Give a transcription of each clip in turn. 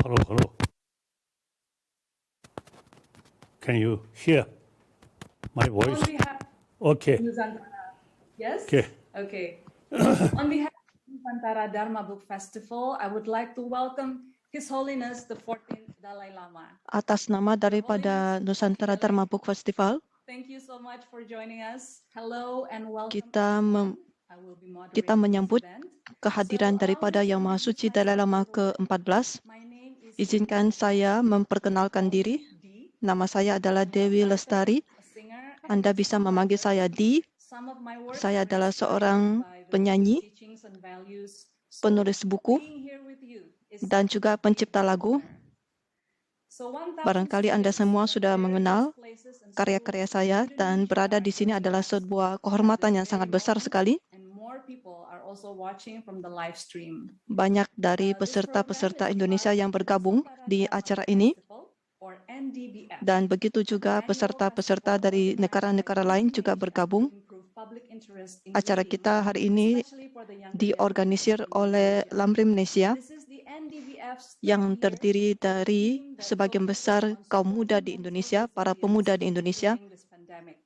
Hello, hello. Can you hear my voice? On behalf Okay, of Nusantara, yes? okay. Okay. On behalf of Nusantara Dharma Book Festival, I would like to welcome His Holiness the 14th Dalai Lama. Atas nama daripada Nusantara Dharma Book Festival, Thank you so much for joining us. Hello and welcome. kita I will be moderating kita menyambut this event. kehadiran daripada Yang Maha Suci Dalai Lama ke-14. My name is Izinkan saya memperkenalkan diri. Nama saya adalah Dewi Lestari. a singer. Anda bisa memanggil saya Di. Some of my work Saya adalah is seorang inspired by the penyanyi, teachings and values. So, penulis buku, being here with you is dan juga pencipta lagu. So, 1,000 Barangkali Anda semua sudah students, mengenal various places and karya-karya schools saya, in dan Indonesia berada di are sini adalah joining us sebuah at kehormatan this yang sangat very besar moment, sekali. and more people are also watching from the live stream. Banyak dari This peserta-peserta program is Indonesia part yang of bergabung Nusantara di Dharma acara Book ini, Festival, or NDBF, dan begitu juga annual peserta-peserta festival dari organized by negara-negara Bank lain juga Indonesia bergabung. to improve public interest in Acara reading, kita hari ini especially for the younger diorganisir generation in oleh Indonesia. Lamrim Malaysia This is the NDBF's third yang year, terdiri with a dari theme that sebagian focuses besar on kaum muda supporting di youth Indonesia, for para resilience pemuda di Indonesia. during this pandemic.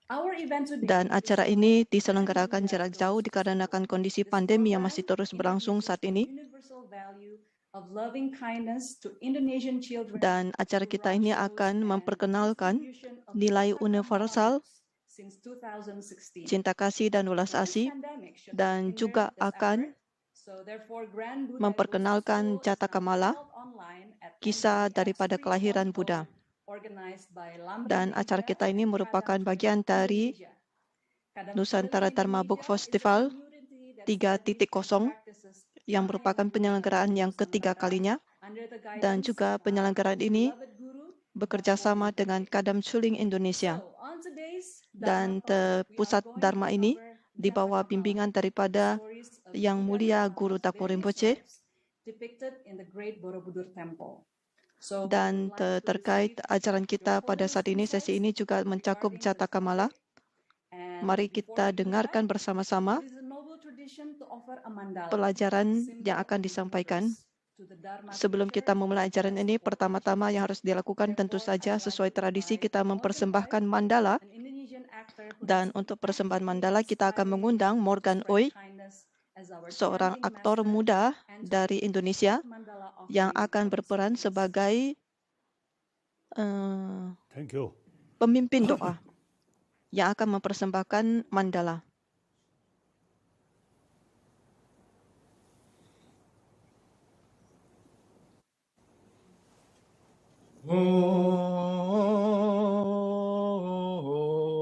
Our event today Dan is acara called ini diselenggarakan NDBF jarak Goes jauh to dikarenakan School. kondisi This pandemi yang program masih terus berlangsung introduces saat the ini. universal value of loving kindness to Indonesian children Dan acara through kita ini roadshows akan and memperkenalkan distribution of nilai Pustaka Mala universal, books since 2016. cinta kasih dan ulas Now, this asih, pandemic should not dan hinder juga this akan effort. So therefore, Grand Buddha Goes to memperkenalkan School is Jataka now Mala, held online at kisah NDBF's daripada free kelahiran audio Buddha. organized by Lamrim Dan acara Media kita ini and merupakan Kadam bagian Keliling dari Indonesia. Kadam Nusantara Keliling Dharma Book Indonesia is a Festival community that 3.0 established and practices yang Dhamma merupakan Yang penyelenggaraan Nusantara yang ketiga Nusantara kalinya, under the dan guidance juga of our penyelenggaraan ini beloved guru, bekerja Bapak sama Guru dengan Gede. Kadam Suling Indonesia. So, on today's Dan Dharma Talk, we are pusat going Dharma to ini cover di bawah Jataka Mala, bimbingan the daripada stories of Yang Buddha Mulia Dharma Guru Mala's Thakur various Rinpoche. lives depicted in the Great Borobudur Temple. So, we Dan would like to terkait receive ajaran Your kita pada Holiness saat ini, sesi insights ini juga mencakup regarding this Jataka Mala. topic. And Mari before kita we do that, dengarkan bersama-sama it is a noble tradition to offer a mandala, pelajaran symbol yang akan of the disampaikan. universe, to the Dharma Sebelum teacher kita memulai ajaran as ini, support pertama-tama yang harus dilakukan tentu Therefore, I saja would like sesuai to tradisi invite kita all the mempersembahkan while mandala. an Indonesian actor who Dan has untuk persembahan actively mandala kita akan inspiring mengundang youth to Morgan spread Ooi, kindness as our seorang chanting aktor master, muda and to dari lead the Indonesia short mandala yang offering akan for His berperan Holiness. sebagai Thank you. pemimpin doa yang akan mempersembahkan mandala.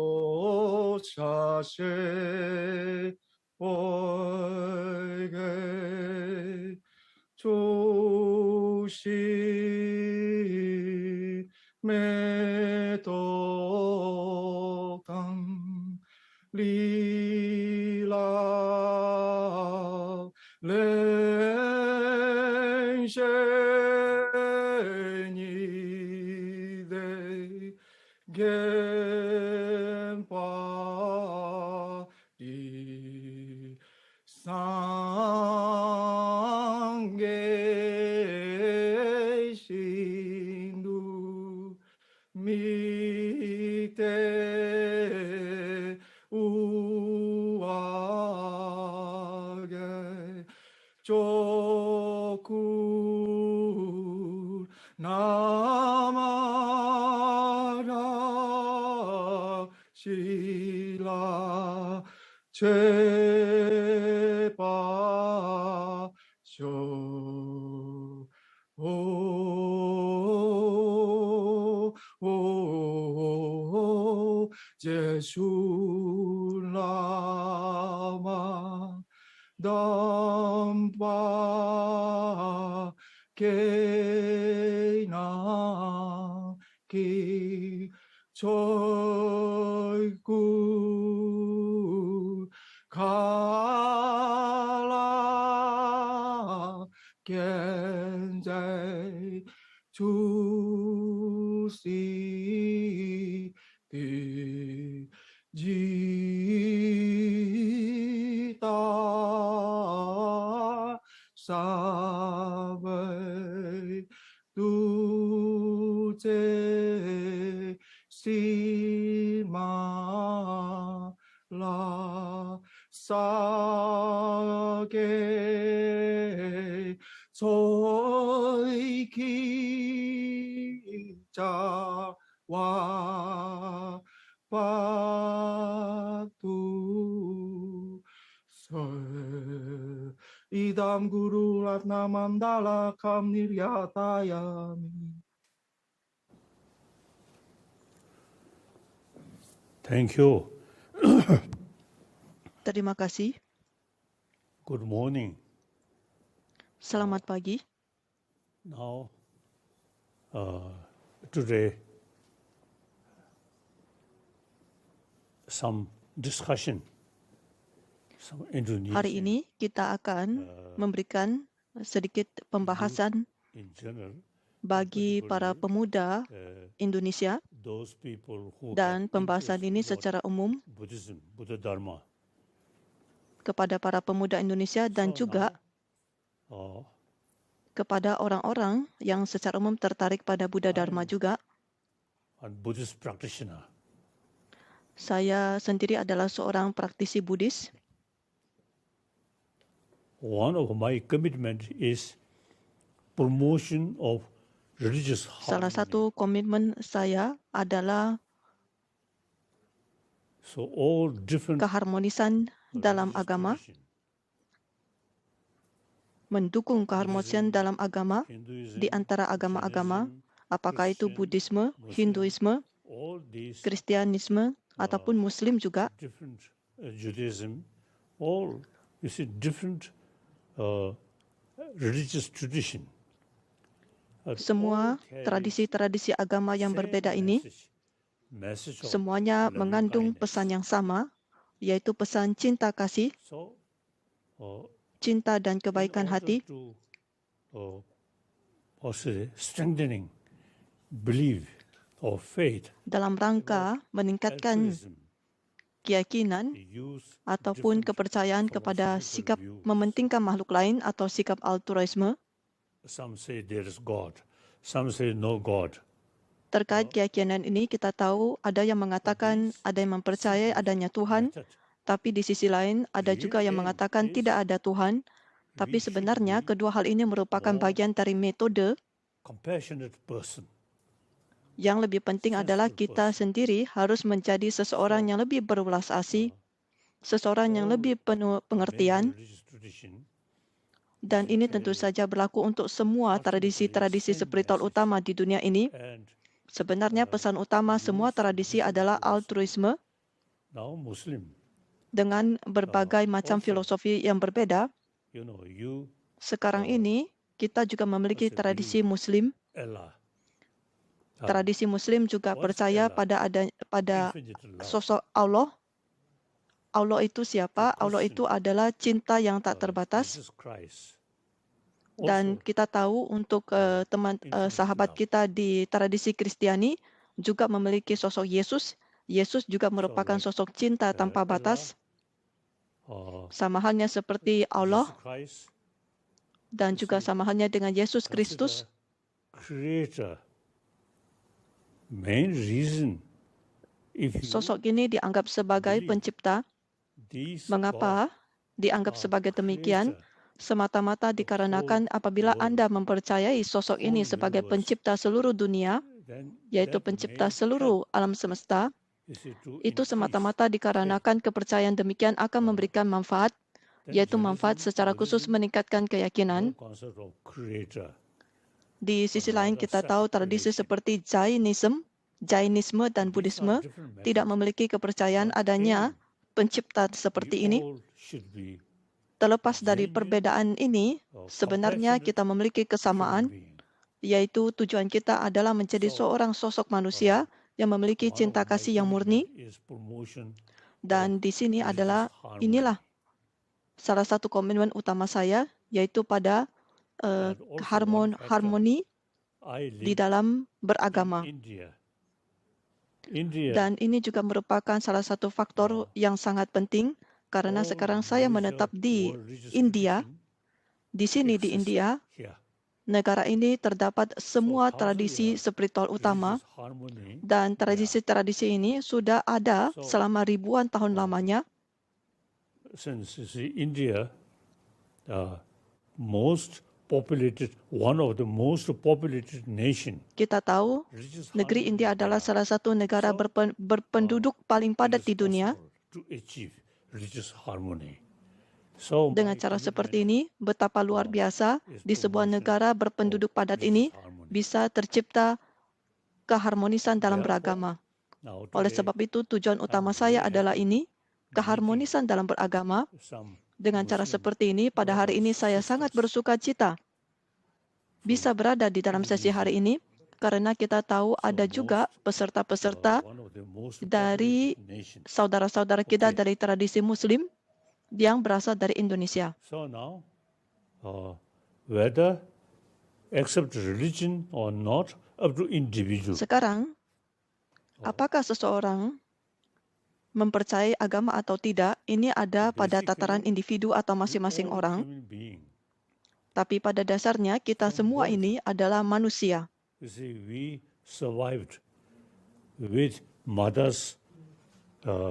오 자세 오게 조심에 도당 리라 렌셰니 데 겐파리 상계 신두 밑에 우아게 조구 나마라 시라 제바쇼 오 제술라마 담바 케나 기 철구 가라 겐자이 주시 지다 사베 simala sage soy kita wa patu idam guru ratna mandala kam niryatayami. Thank you. Terima kasih. Good morning. Selamat pagi. Now, today, some discussion, some Indonesian Hari ini kita akan memberikan sedikit pembahasan in general, bagi para pemuda Indonesia, those people who dan have pembahasan interest ini about secara umum Buddhism, Buddha Dharma. kepada para pemuda Indonesia dan So juga now, kepada orang-orang yang secara umum tertarik pada Buddha Dharma juga. a Buddhist practitioner. Saya sendiri adalah seorang praktisi Buddhis. One of my commitment is promotion of religious Salah harmony. satu komitmen saya adalah So all different keharmonisan dalam religious agama, tradition, mendukung keharmonisan dalam agama Hinduism, di antara agama-agama, Jainism, apakah itu Christian, Buddhisme, Muslim, Hinduisme, all these Kristianisme, ataupun Muslim juga. different Judaism, all you see different religious tradition. Semua tradisi-tradisi agama yang berbeda ini message of semuanya loving mengandung kindness. pesan yang sama, yaitu pesan cinta kasih, So, cinta dan in kebaikan order hati, to strengthening belief or faith, dalam rangka meningkatkan altruism, keyakinan they use ataupun different kepercayaan kepada philosophical sikap views. mementingkan makhluk lain atau sikap altruisme. Some say there is God, some say no God. Terkait keyakinan ini kita tahu ada yang mengatakan, ada yang mempercayai adanya Tuhan, Method. tapi di sisi lain ada juga yang mengatakan tidak ada Tuhan. Tapi sebenarnya kedua hal ini merupakan bagian dari metode. Compassionate person. Yang lebih penting adalah kita sendiri harus menjadi seseorang yang lebih berwelas asih, seseorang yang lebih penuh pengertian, Many religious tradition, dan ini tentu saja berlaku untuk semua tradisi-tradisi spiritual utama di dunia ini. and Sebenarnya pesan utama semua tradisi adalah altruisme now Muslim, dengan berbagai macam filosofi yang berbeda. you Sekarang ini kita juga memiliki tradisi Muslim. Allah, Tradisi Muslim juga percaya pada infinite love, sosok Allah. Allah itu siapa? Allah itu adalah cinta yang tak terbatas. Jesus Christ. Dan kita tahu untuk sahabat kita di tradisi Kristiani juga memiliki sosok Yesus. Yesus juga merupakan sosok cinta tanpa batas. Sama halnya seperti Allah Jesus Christ, dan juga sama halnya dengan Yesus Kristus. Creator. Main reason, if you Sosok ini dianggap sebagai pencipta. these Mengapa dianggap sebagai demikian? Semata-mata dikarenakan apabila Anda mempercayai sosok ini sebagai pencipta seluruh dunia, yaitu pencipta seluruh alam semesta, itu semata-mata dikarenakan kepercayaan demikian akan memberikan manfaat, yaitu manfaat secara khusus meningkatkan keyakinan. concept of creator. Di sisi lain kita tahu tradisi seperti Jainisme dan Buddhisme tidak memiliki kepercayaan adanya pencipta seperti ini. All should be Terlepas dari perbedaan ini, sebenarnya kita memiliki kesamaan, being. yaitu tujuan kita adalah menjadi seorang sosok manusia yang memiliki cinta kasih yang murni. Is promotion Dan di sini adalah inilah salah satu komitmen utama saya, yaitu pada harmoni I di live dalam beragama. in India. India Dan ini juga merupakan salah satu faktor yang sangat penting karena sekarang saya menetap di India. Di sini di India, here. negara ini terdapat semua tradisi spiritual utama, religious harmony. dan tradisi-tradisi ini sudah ada selama ribuan tahun lamanya. Since you see, India, one of the most populated nation, Kita tahu religious negeri harmony India adalah there. salah satu negara berpenduduk paling padat It is di dunia. possible to achieve religious harmony. So Dengan my cara commitment seperti ini, betapa luar biasa di sebuah negara berpenduduk padat ini bisa tercipta keharmonisan dalam beragama. now Oleh today, sebab itu, tujuan utama saya adalah ini, keharmonisan dalam beragama. some Dengan cara Muslim seperti ini, pada hari ini saya sangat bersuka cita bisa berada di dalam sesi hari ini, karena kita tahu ada juga peserta-peserta one of the most dari populated nation. saudara-saudara kita dari tradisi Muslim yang berasal dari Indonesia. So now, whether accept religion or not, up to individual. Sekarang, apakah seseorang mempercayai agama atau tidak, ini ada pada tataran individu atau masing-masing All orang. human being. Tapi pada dasarnya, kita semua ini adalah manusia. You see, we survived with mother's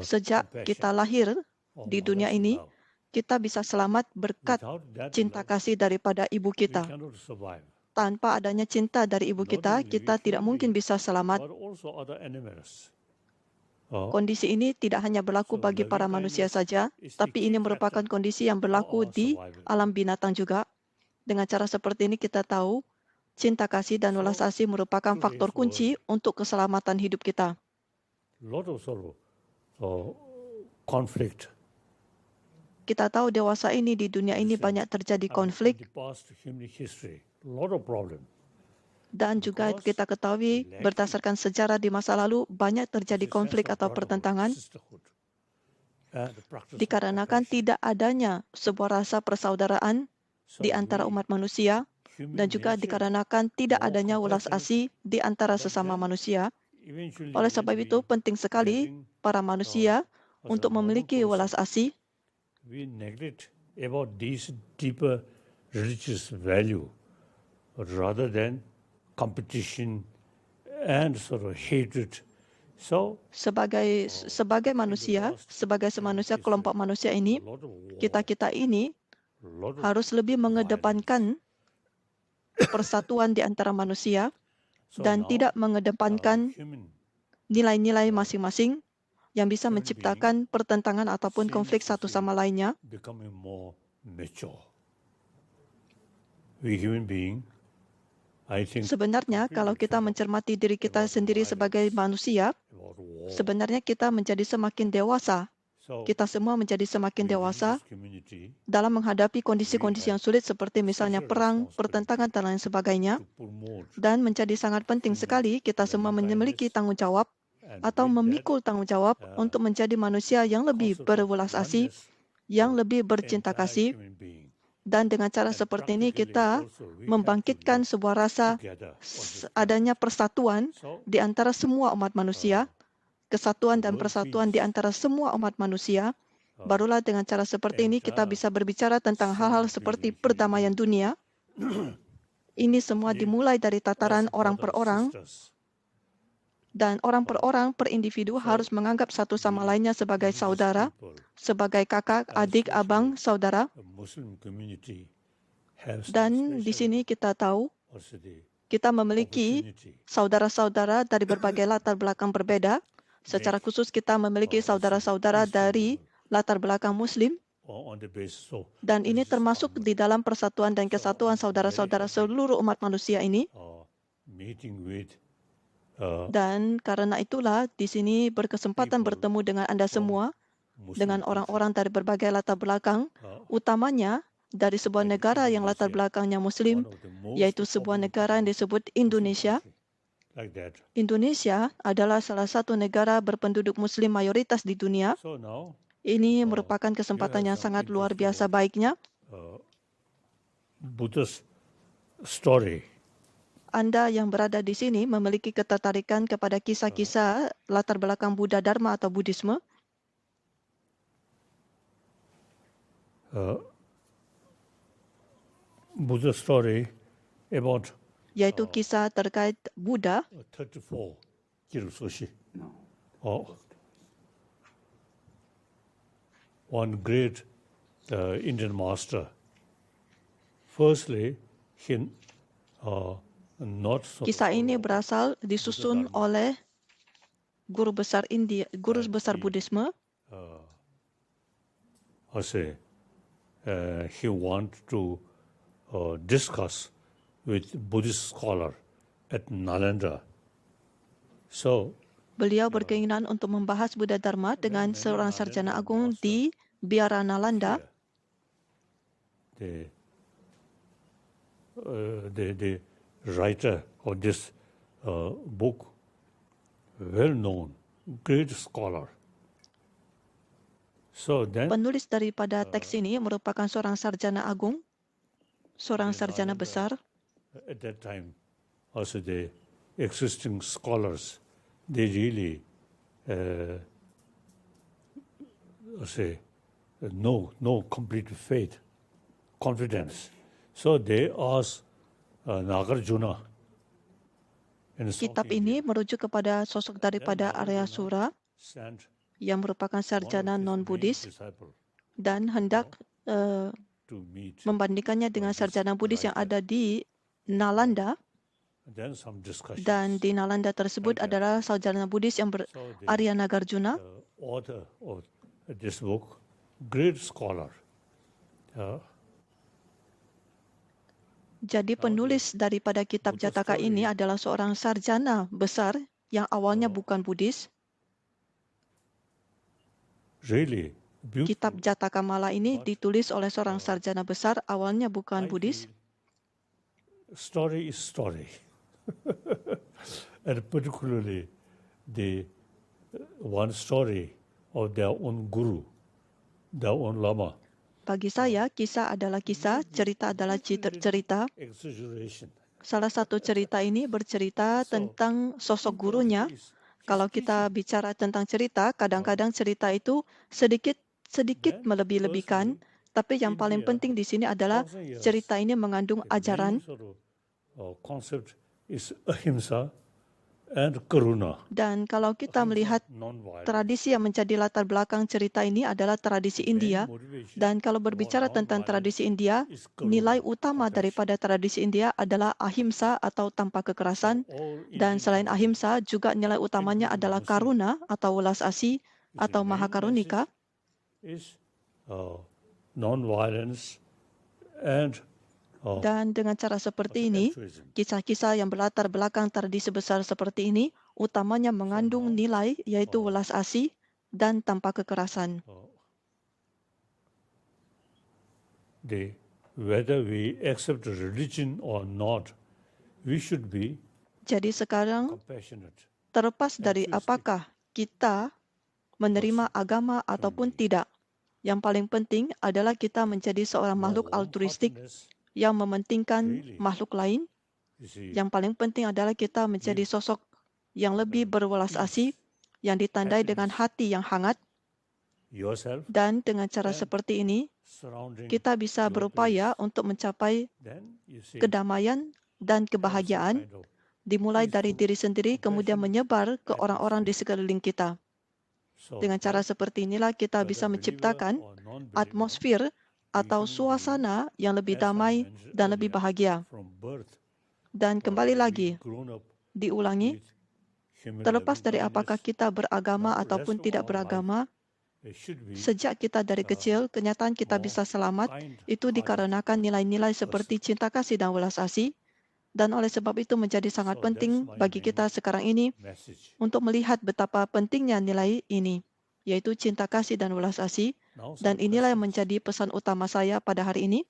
Sejak kita lahir di dunia ini, kita bisa selamat berkat Without that cinta love, kasih daripada ibu we kita. cannot survive. Tanpa adanya cinta dari ibu kita, only kita we tidak human mungkin being, bisa selamat. But also other animals. Kondisi ini tidak hanya berlaku bagi para manusia saja, tapi ini merupakan kondisi yang berlaku di alam binatang juga. Dengan cara seperti ini kita tahu, cinta kasih dan welas asih merupakan faktor kunci untuk keselamatan hidup kita. Lot of sorrow, conflict. Kita tahu dewasa ini di dunia ini banyak terjadi konflik, In the past human history, lot of problem. dan juga kita ketahui berdasarkan sejarah di masa lalu banyak terjadi konflik atau pertentangan dikarenakan tidak adanya sebuah rasa persaudaraan di antara umat manusia, dan juga dikarenakan tidak adanya welas asih di antara sesama manusia. Oleh sebab itu, penting sekali para manusia untuk memiliki welas asih. We neglect about these deeper religious value rather than competition and sort of hatred. So Sebagai manusia, sebagai semanusia kelompok manusia ini, a lot of war, kita ini lot of harus lebih mengedepankan persatuan di antara manusia dan tidak mengedepankan human nilai-nilai masing-masing yang bisa menciptakan pertentangan ataupun konflik satu sama lainnya. becoming more mature. We human being, I think Sebenarnya kalau kita mencermati diri kita sendiri sebagai manusia, about war. sebenarnya kita menjadi semakin dewasa. So Kita semua menjadi semakin we in dewasa this community dalam menghadapi kondisi-kondisi yang sulit seperti misalnya perang, pertentangan, dan lain sebagainya. to promote Dan menjadi sangat penting sekali kita semua memiliki tanggung jawab and atau with that, memikul tanggung jawab untuk menjadi manusia yang lebih berwelas asih, yang lebih bercinta entire kasih. human being Dan dengan cara seperti ini kita membangkitkan sebuah rasa together. adanya persatuan So di antara semua umat manusia, kesatuan dan persatuan di antara semua umat manusia. Barulah dengan cara seperti ini kita bisa berbicara tentang hal-hal seperti perdamaian dunia. Ini semua dimulai dari tataran orang per orang, sisters, dan orang per orang, per individu harus menganggap satu sama lainnya sebagai saudara, people, sebagai kakak, adik, abang, saudara. the Muslim community has Dan di sini kita tahu also the kita memiliki opportunity saudara-saudara dari berbagai latar belakang berbeda. Secara khusus kita memiliki saudara-saudara dari latar belakang Muslim, on the basis of dan ini termasuk di dalam persatuan dan kesatuan saudara-saudara seluruh umat manusia ini. meeting with Dan karena itulah di sini berkesempatan bertemu dengan Anda semua, Muslim dengan orang-orang dari berbagai latar belakang, utamanya dari sebuah negara yang latar belakangnya Muslim, one of the most yaitu sebuah negara yang disebut Indonesia. like that. Indonesia adalah salah satu negara berpenduduk Muslim mayoritas di dunia. So now Ini merupakan kesempatan yang sangat luar biasa baiknya. Buddha's story. Anda yang berada di sini memiliki ketertarikan kepada kisah-kisah latar belakang Buddha Dharma atau Buddhisme. Buddha's story about yaitu kisah terkait Buddha 34 Kirusoshi. No. One great Indian master. Firstly, he not so Kisah ini berasal disusun oleh guru besar India, guru besar Buddhisme. He want to discuss with Buddhist scholar at Nalanda. So Beliau berkeinginan untuk membahas Buddha Dharma dengan seorang sarjana agung di Biara Nalanda. The writer of this book, well-known, great scholar. So then, Penulis daripada teks ini merupakan seorang sarjana agung, seorang sarjana besar. at that time, also the existing scholars, they really no complete faith, confidence. So they asked Nagarjuna. in South Kitab India, ini merujuk kepada sosok daripada Arya Sura sent yang merupakan one sarjana of his main non-Buddhis disciple dan hendak to meet. membandingkannya dengan sarjana Buddhis yang ada di Nalanda, Then some discussions. dan di Nalanda tersebut adalah sarjana Buddhis yang So the Arya Nagarjuna. author of this book, great scholar. Jadi penulis daripada kitab Jataka ini adalah seorang sarjana besar yang awalnya bukan Buddhis. Really beautiful. Kitab Jataka Mala ini ditulis oleh seorang sarjana besar, awalnya bukan I Buddhis. feel story is story. And particularly the one story of their own guru, their own lama. Bagi saya, kisah adalah kisah, cerita adalah cerita. Exaggeration. Salah satu cerita ini bercerita tentang sosok gurunya. Kalau kita bicara tentang cerita, kadang-kadang cerita itu sedikit melebih-lebihkan, tapi yang paling penting di sini adalah cerita ini mengandung ajaran. Concept is ahimsa and karuna. Dan kalau kita melihat Non-violence. tradisi yang menjadi latar belakang cerita ini adalah tradisi India. Dan kalau berbicara tentang tradisi India, nilai utama daripada tradisi India adalah ahimsa atau tanpa kekerasan. Dan selain ahimsa, juga nilai utamanya adalah karuna atau welas asih atau mahakarunika. Is non-violence and Dan dengan cara seperti ini, kisah-kisah yang berlatar belakang tradisi besar seperti ini utamanya mengandung nilai yaitu welas asih dan tanpa kekerasan. whether we accept religion or not, we should be Jadi sekarang compassionate. terlepas dari apakah kita menerima agama ataupun tidak, yang paling penting adalah kita menjadi seorang makhluk altruistik yang mementingkan makhluk lain. You see, Yang paling penting adalah kita menjadi sosok yang lebih berwelas asih, yang ditandai dengan hati yang hangat, yourself, dan dengan cara seperti ini surrounding, kita bisa berupaya untuk mencapai then you see kedamaian dan kebahagiaan kind of dimulai dari diri sendiri kemudian menyebar ke orang-orang di sekeliling kita. so Dengan cara seperti inilah kita bisa menciptakan atmosfer atau suasana yang lebih damai dan lebih bahagia. from birth Dan kembali lagi, grown up diulangi, with human terlepas dari loving apakah kindness, kita beragama ataupun tidak beragama, it should be sejak kita dari kecil, kenyataan kita bisa selamat, itu dikarenakan nilai-nilai seperti cinta kasih dan welas asih. Dan oleh sebab itu menjadi sangat penting bagi kita sekarang ini message. untuk melihat betapa pentingnya nilai ini, yaitu cinta kasih dan welas asih. Now Dan inilah yang menjadi pesan utama saya pada hari ini.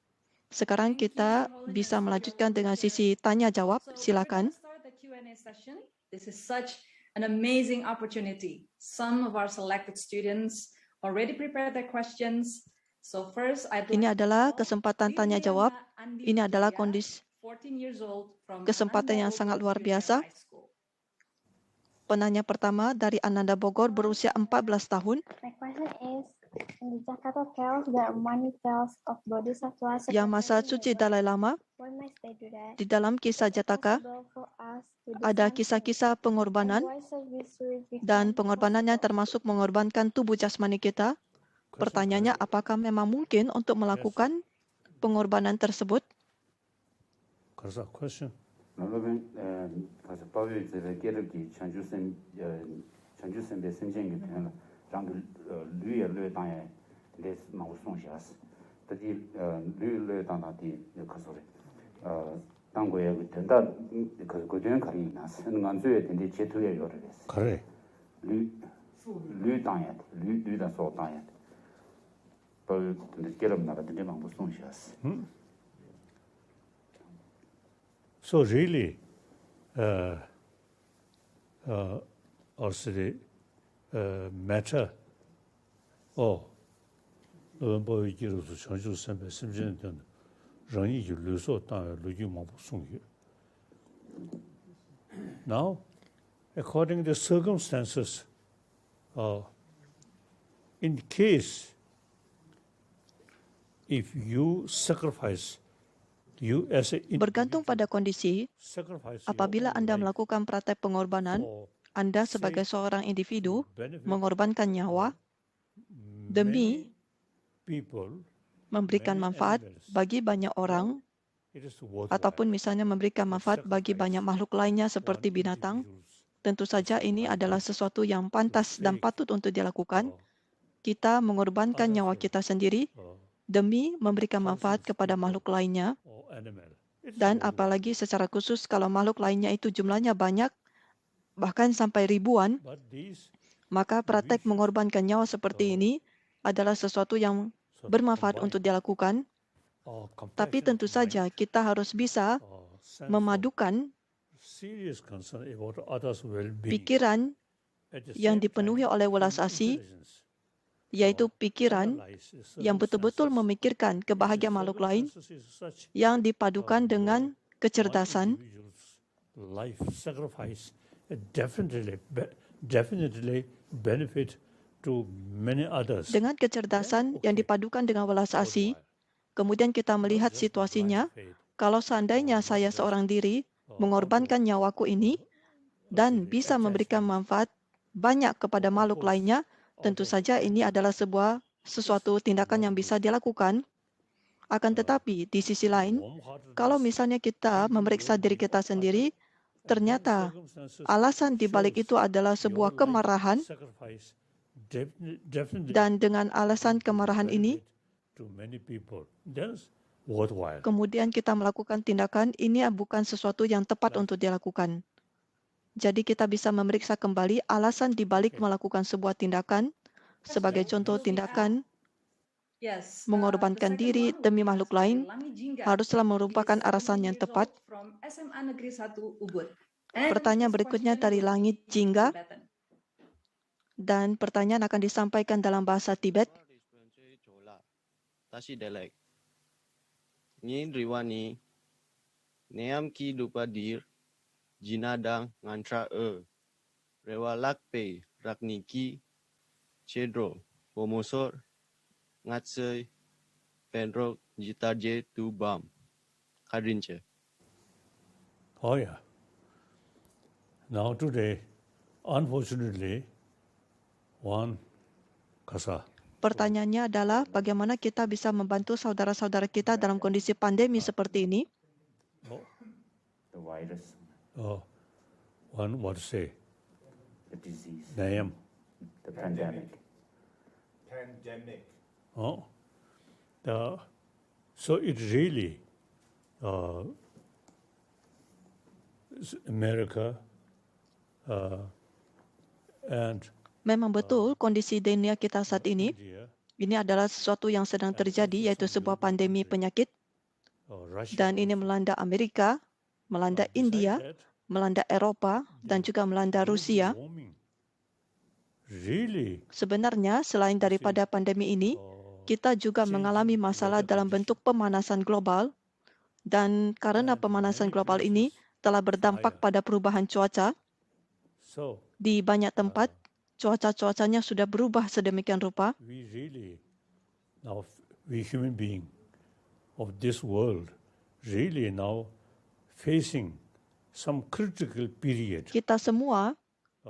Sekarang kita bisa melanjutkan dengan sisi tanya-jawab. Silakan. We're going to start the Q&A session. This is such an amazing opportunity. Some of our selected students already prepared their questions. So first, Ini adalah kesempatan tanya-jawab. Ini adalah kondisi kesempatan yang sangat luar biasa. Penanya pertama dari Ananda Bogor berusia 14 tahun. My question is, In the Jakarta Tales, there are many tales of bodhisattvas. Yang Maha Suci Dalai Lama, Why must they do that? di dalam kisah Is it Jataka possible for us to do ada something? kisah-kisah pengorbanan, And why should we dan become pengorbanannya possible? termasuk mengorbankan tubuh jasmani kita. Pertanyaannya, apakah memang mungkin untuk melakukan pengorbanan tersebut? Question. 여러분, 가서 법이 제가 깨르기 전주선배 선생님이 되는 장도 류에 당에 레스 마고 송시하스. 더디 류에 당다디 그소리. 당고에 된다 그 되는 가리 나스. 안주에 된데 제토에 요르레스. 그래. 류 당에 류다 소 당에. 법 깨르면 나가 된데 마고 송시하스. So really, also the matter of Boy Giros Chanju Sembe Simjin Rangi Luso Tan Luyu Mabu Sungyu. Now, according to the circumstances, in case if you sacrifice you as a Bergantung pada kondisi, apabila Anda melakukan praktek pengorbanan, Anda sebagai seorang individu mengorbankan nyawa demi memberikan manfaat bagi banyak orang, ataupun misalnya memberikan manfaat bagi banyak makhluk lainnya seperti binatang, tentu saja ini adalah sesuatu yang pantas dan patut untuk dilakukan. Kita mengorbankan nyawa kita sendiri demi memberikan manfaat kepada makhluk lainnya, dan apalagi secara khusus kalau makhluk lainnya itu jumlahnya banyak, bahkan sampai ribuan, maka praktek mengorbankan nyawa seperti ini adalah sesuatu yang bermanfaat untuk dilakukan. Tapi tentu saja kita harus bisa memadukan pikiran yang dipenuhi oleh welas asih, yaitu pikiran yang betul-betul memikirkan kebahagiaan makhluk lain yang dipadukan dengan kecerdasan. Dengan kecerdasan yang dipadukan dengan welas asih, kemudian kita melihat situasinya, kalau seandainya saya seorang diri mengorbankan nyawaku ini dan bisa memberikan manfaat banyak kepada makhluk lainnya, tentu saja ini adalah sesuatu tindakan yang bisa dilakukan. Akan tetapi, di sisi lain, kalau misalnya kita memeriksa diri kita sendiri, ternyata alasan di balik itu adalah sebuah kemarahan, dan dengan alasan kemarahan ini, kemudian kita melakukan tindakan, ini bukan sesuatu yang tepat untuk dilakukan. Jadi kita bisa memeriksa kembali alasan di balik melakukan sebuah tindakan. Sebagai contoh tindakan mengorbankan diri demi makhluk lain haruslah merupakan alasan yang tepat. Pertanyaan berikutnya dari Langit Jingga, dan pertanyaan akan disampaikan dalam bahasa Tibet. Nyin riwani neam ki dupadir jinadang ngantra rewalakpe rakniki cedro pomosor ngatsei penrok jitarje tu bam kadrinche. Oh yeah. Now today, unfortunately, one kasa. Pertanyaannya adalah bagaimana kita bisa membantu saudara-saudara kita dalam kondisi pandemi seperti ini? The virus, One what to say? the disease, Name. the pandemic. Oh. So it really America and Memang betul kondisi dunia kita saat ini adalah sesuatu yang sedang terjadi, yaitu sebuah pandemi penyakit, dan ini melanda Amerika, melanda India, melanda Eropa, dan juga melanda Rusia. Sebenarnya selain daripada pandemi ini, kita juga mengalami masalah dalam bentuk pemanasan global, dan karena pemanasan global ini telah berdampak pada perubahan cuaca. Di banyak tempat, cuaca-cuacanya sudah berubah sedemikian rupa, we really, now we human being of this world, really now facing some critical period. kita semua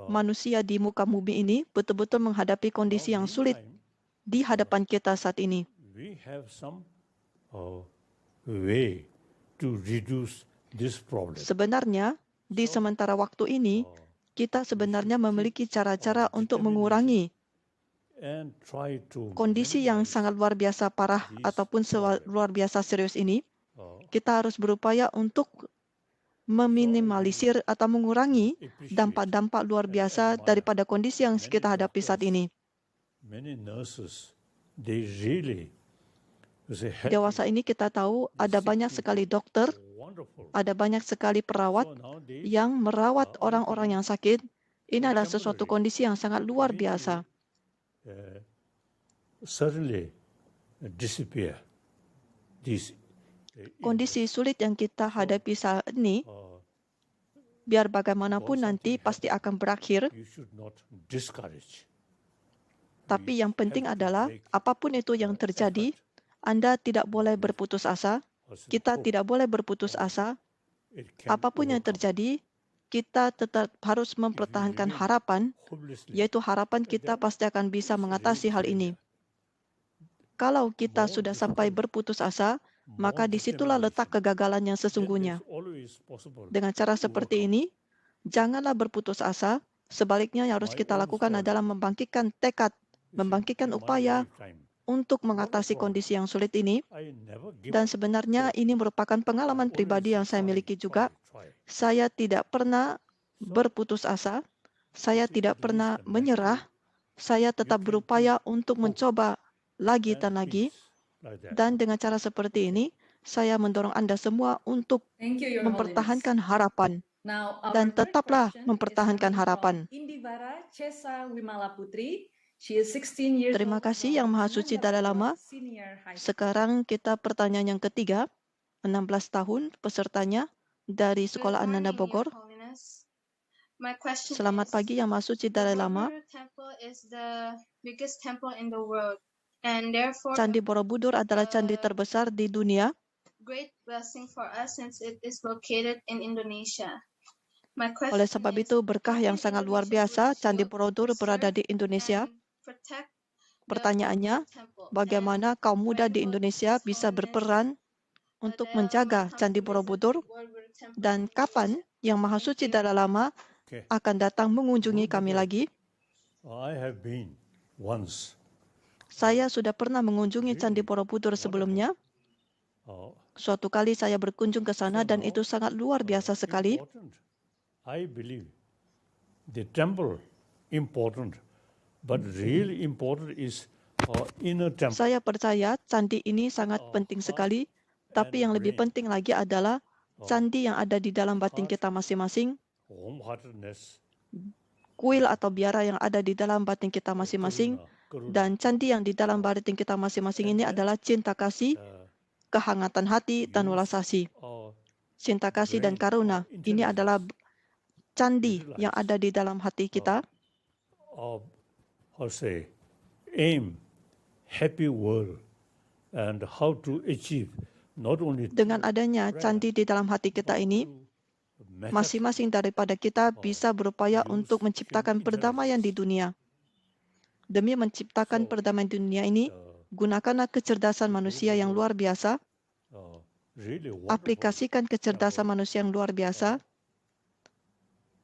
manusia di muka bumi ini betul-betul menghadapi kondisi yang sulit di hadapan kita saat ini. We have some way to reduce this problem. Sebenarnya, di sementara waktu ini, kita sebenarnya memiliki cara-cara untuk mengurangi And try to kondisi yang sangat luar biasa parah ataupun luar biasa serius ini. Kita harus berupaya untuk meminimalisir atau mengurangi dampak-dampak luar biasa daripada kondisi yang kita hadapi saat ini. many nurses, they really Dewasa ini kita tahu ada banyak sekali dokter, wonderful. ada banyak sekali perawat So nowadays, yang merawat orang-orang yang sakit. Ini adalah sesuatu kondisi yang sangat luar biasa. certainly disappear. These Kondisi sulit yang kita hadapi saat ini, biar bagaimanapun nanti pasti akan berakhir. you should not discourage. Tapi yang penting adalah apapun itu yang terjadi, Anda tidak boleh berputus asa. Kita tidak boleh berputus asa. It can Apapun yang terjadi, kita tetap harus mempertahankan harapan, hopelessly. yaitu harapan kita pasti akan bisa mengatasi hal ini. Kalau kita sudah sampai berputus asa, maka disitulah letak kegagalan yang sesungguhnya. It's always possible. Dengan cara seperti ini, janganlah berputus asa. Sebaliknya yang harus kita lakukan adalah membangkitkan tekad, membangkitkan upaya untuk mengatasi kondisi yang sulit ini. I never give Dan sebenarnya ini merupakan pengalaman pribadi yang saya miliki juga. Saya tidak pernah berputus asa. Saya tidak pernah menyerah. Saya tetap berupaya untuk mencoba lagi dan lagi. like that. Dan dengan cara seperti ini, saya mendorong Anda semua untuk Thank you, Your Holiness. mempertahankan harapan. Now, our Dan third tetaplah question is mempertahankan coming from harapan. Indivara Chesa Wimala Putri. She is 16 years Terima old kasih from Yang Maha Suci Dalai Lama. Mandaluyong Senior High School. Sekarang kita pertanyaan yang ketiga, 16 tahun pesertanya dari Sekolah Ananda Bogor. My question Selamat is, pagi Yang Maha Suci Dalai Lama. Borobudur Temple is the biggest temple in the world, and therefore Candi Borobudur adalah candi terbesar di dunia. great blessing for us since it is located in Indonesia. My question Oleh sebab is, itu berkah yang how can sangat luar Indonesia biasa, Candi would Borobudur berada di preserve Indonesia. and protect the Pertanyaannya, Borobudur Temple? bagaimana kaum muda di Indonesia bisa berperan untuk menjaga Candi Borobudur, dan kapan Yang Maha Suci Dalai Lama Okay. akan datang mengunjungi kami lagi? I have been once. Saya sudah pernah mengunjungi Candi Borobudur sebelumnya. Suatu kali saya berkunjung ke sana dan itu sangat luar biasa sekali. Important. I believe the temple important, but really important is inner temple. Saya percaya candi ini sangat penting sekali, tapi yang lebih penting lagi adalah candi yang ada di dalam batin kita masing-masing, Wholeheartedness, kuil atau biara yang ada di dalam batin kita masing-masing, karuna, dan candi yang di dalam batin kita masing-masing ini adalah cinta kasih, kehangatan hati, dan welas asih. Cinta kasih dan karuna, ini adalah candi yang ada di dalam hati kita. aim, happy world, and how to achieve not only Dengan adanya candi di dalam hati kita ini, masing-masing daripada kita bisa berupaya untuk menciptakan perdamaian di dunia. Demi menciptakan perdamaian di dunia ini, gunakanlah kecerdasan manusia yang luar biasa, really aplikasikan kecerdasan manusia yang luar biasa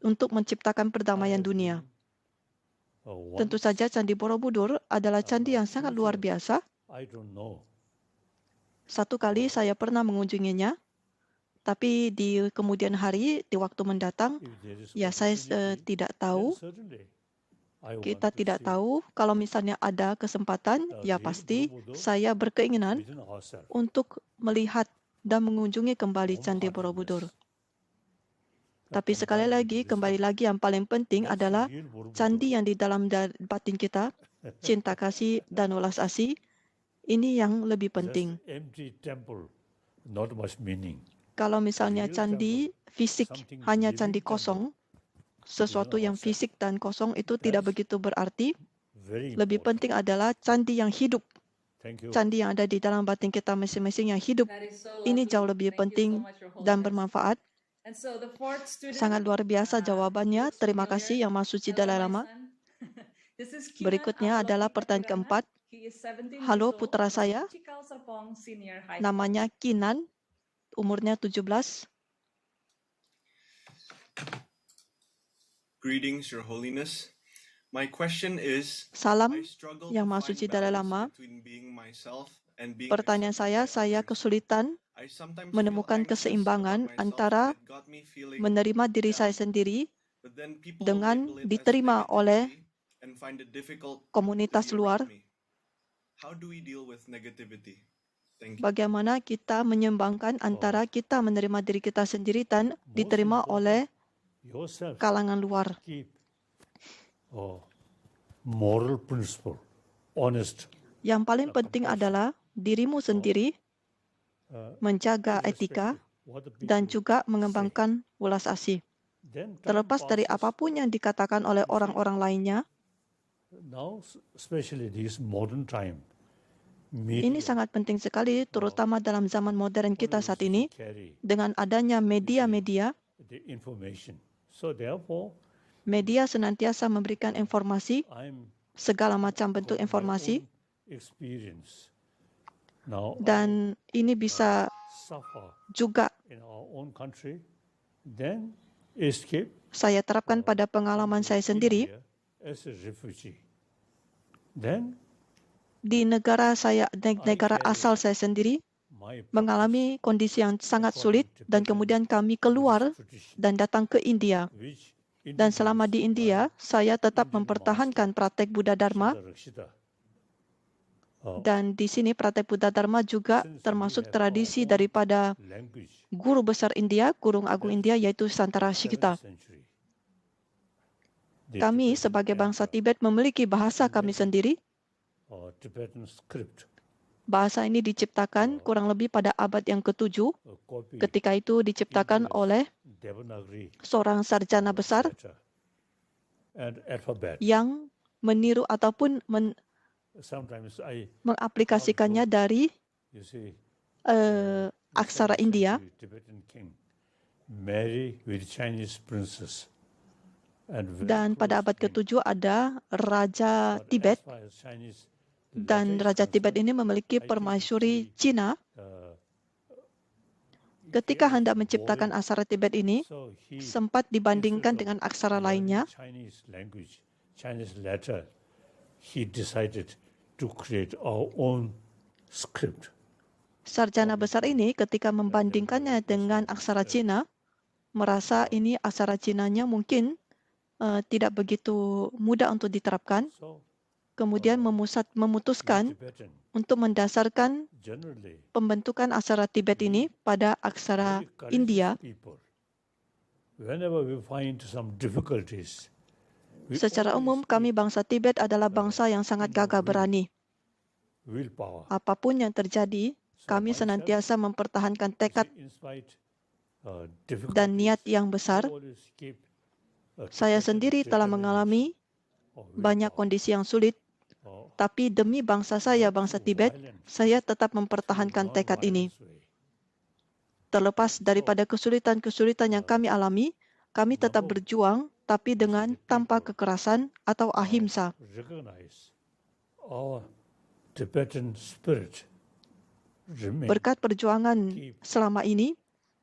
untuk menciptakan perdamaian dunia. Tentu saja Candi Borobudur adalah candi yang sangat luar biasa. I don't know. Satu kali saya pernah mengunjunginya, tapi di kemudian hari, di waktu mendatang, If there is ya saya opportunity, tidak then tahu. certainly I want Kita to tidak see tahu. Kalau misalnya ada kesempatan, ya pasti saya berkeinginan within ourselves. untuk melihat dan mengunjungi kembali Candi Borobudur. Tapi sekali lagi, kembali lagi yang paling penting adalah candi yang di dalam batin kita, cinta kasih dan welas asih. Ini yang lebih penting. Just empty temple, not much meaning. Kalau misalnya candi fisik hanya candi kosong, sesuatu yang fisik dan kosong itu tidak begitu berarti. Very Lebih important. penting adalah candi yang hidup, Thank you. candi yang ada di dalam batin kita masing-masing yang hidup. That is so Ini lovely. jauh lebih Thank you so penting much, Your dan Holiness. bermanfaat. And so the fourth student, Sangat luar biasa jawabannya. looks Terima familiar. kasih Yang Maha Suci Hello, Dalai my Lama. son. This is Kinan Berikutnya adalah Apolloki pertanyaan Kapirana. keempat. He is 17 Halo years old putra from saya, Cikal Serpong Senior High School. namanya Kinan, umurnya 17. Greetings, Your Holiness. My question is, Salam I struggle Yang to Maha find Suci Dalai balance Lama. between being myself and being Pertanyaan accepted saya by others. kesulitan I sometimes menemukan feel anxious keseimbangan about myself antara and it got me feeling menerima diri saya down. sendiri But then people dengan label it as diterima oleh negativity and find it difficult to komunitas be luar. around me. How do we deal with negativity? Thank you. Bagaimana kita menyeimbangkan antara kita menerima diri kita sendiri dan diterima oleh Yourself kalangan luar. keep moral principle, honest, Yang paling penting adalah dirimu sendiri menjaga etika what the dan people juga mengembangkan welas asih. then time Terlepas dari passes. apapun yang dikatakan oleh orang-orang lainnya, Now, especially this modern time, ini media sangat penting sekali, terutama dalam zaman modern kita always saat ini, carry dengan adanya media-media. the information. So therefore, Media senantiasa memberikan informasi, I'm segala macam bentuk got my informasi, own experience. Now dan ini bisa suffer juga in our own country, then escape saya terapkan pada pengalaman saya sendiri. India as a refugee. Then Di negara asal saya sendiri, my mengalami kondisi yang sangat sulit dan kemudian kami keluar tradition, dan datang ke India. which Dan selama di India, saya tetap mempertahankan praktek Buddha Dharma, Rakshita, dan di sini praktek Buddha Dharma juga termasuk tradisi daripada language, guru besar India, Guru Agung India, yaitu Santara 7th Shikita. century. The Kami Tibetan sebagai bangsa Emperor, Tibet memiliki bahasa kami sendiri. Tibetan script, Bahasa ini diciptakan kurang lebih pada abad yang ke-7. a copy Ketika itu diciptakan oleh Devanagari seorang sarjana besar letter and alphabet. yang meniru ataupun Sometimes I mengaplikasikannya dari you see aksara 7th India. century Tibetan king marry with Chinese princess. And very Dan pada close abad kin. ke-7 ada Raja But Tibet, as far as Chinese dan letter is Raja Tibet concerned, ini memiliki I think permaisuri it's Cina. uh, Ketika he hendak was menciptakan boring, aksara Tibet ini, so he sempat dibandingkan instead dengan of aksara learning lainnya. Chinese language, Chinese letter, he decided to create our own script. Sarjana besar ini ketika membandingkannya dengan aksara Cina, merasa ini aksara Cinanya mungkin tidak begitu mudah untuk diterapkan. So Kemudian memutuskan Tibetan untuk mendasarkan generally pembentukan aksara Tibet ini pada aksara very courageous India. people. Whenever we find some difficulties, we Secara always umum, kami bangsa Tibet adalah bangsa yang sangat gagah berani. willpower. Apapun yang terjadi, kami senantiasa mempertahankan tekad In spite dan difficulties, niat yang besar. I always keep a Saya Tibetan sendiri telah mengalami banyak kondisi yang sulit, tapi demi bangsa saya, bangsa Tibet, saya tetap mempertahankan tekad ini. Terlepas daripada kesulitan-kesulitan yang kami alami, kami tetap berjuang, tapi dengan tanpa kekerasan atau ahimsa. Recognize our Tibetan spirit remain Berkat perjuangan selama ini,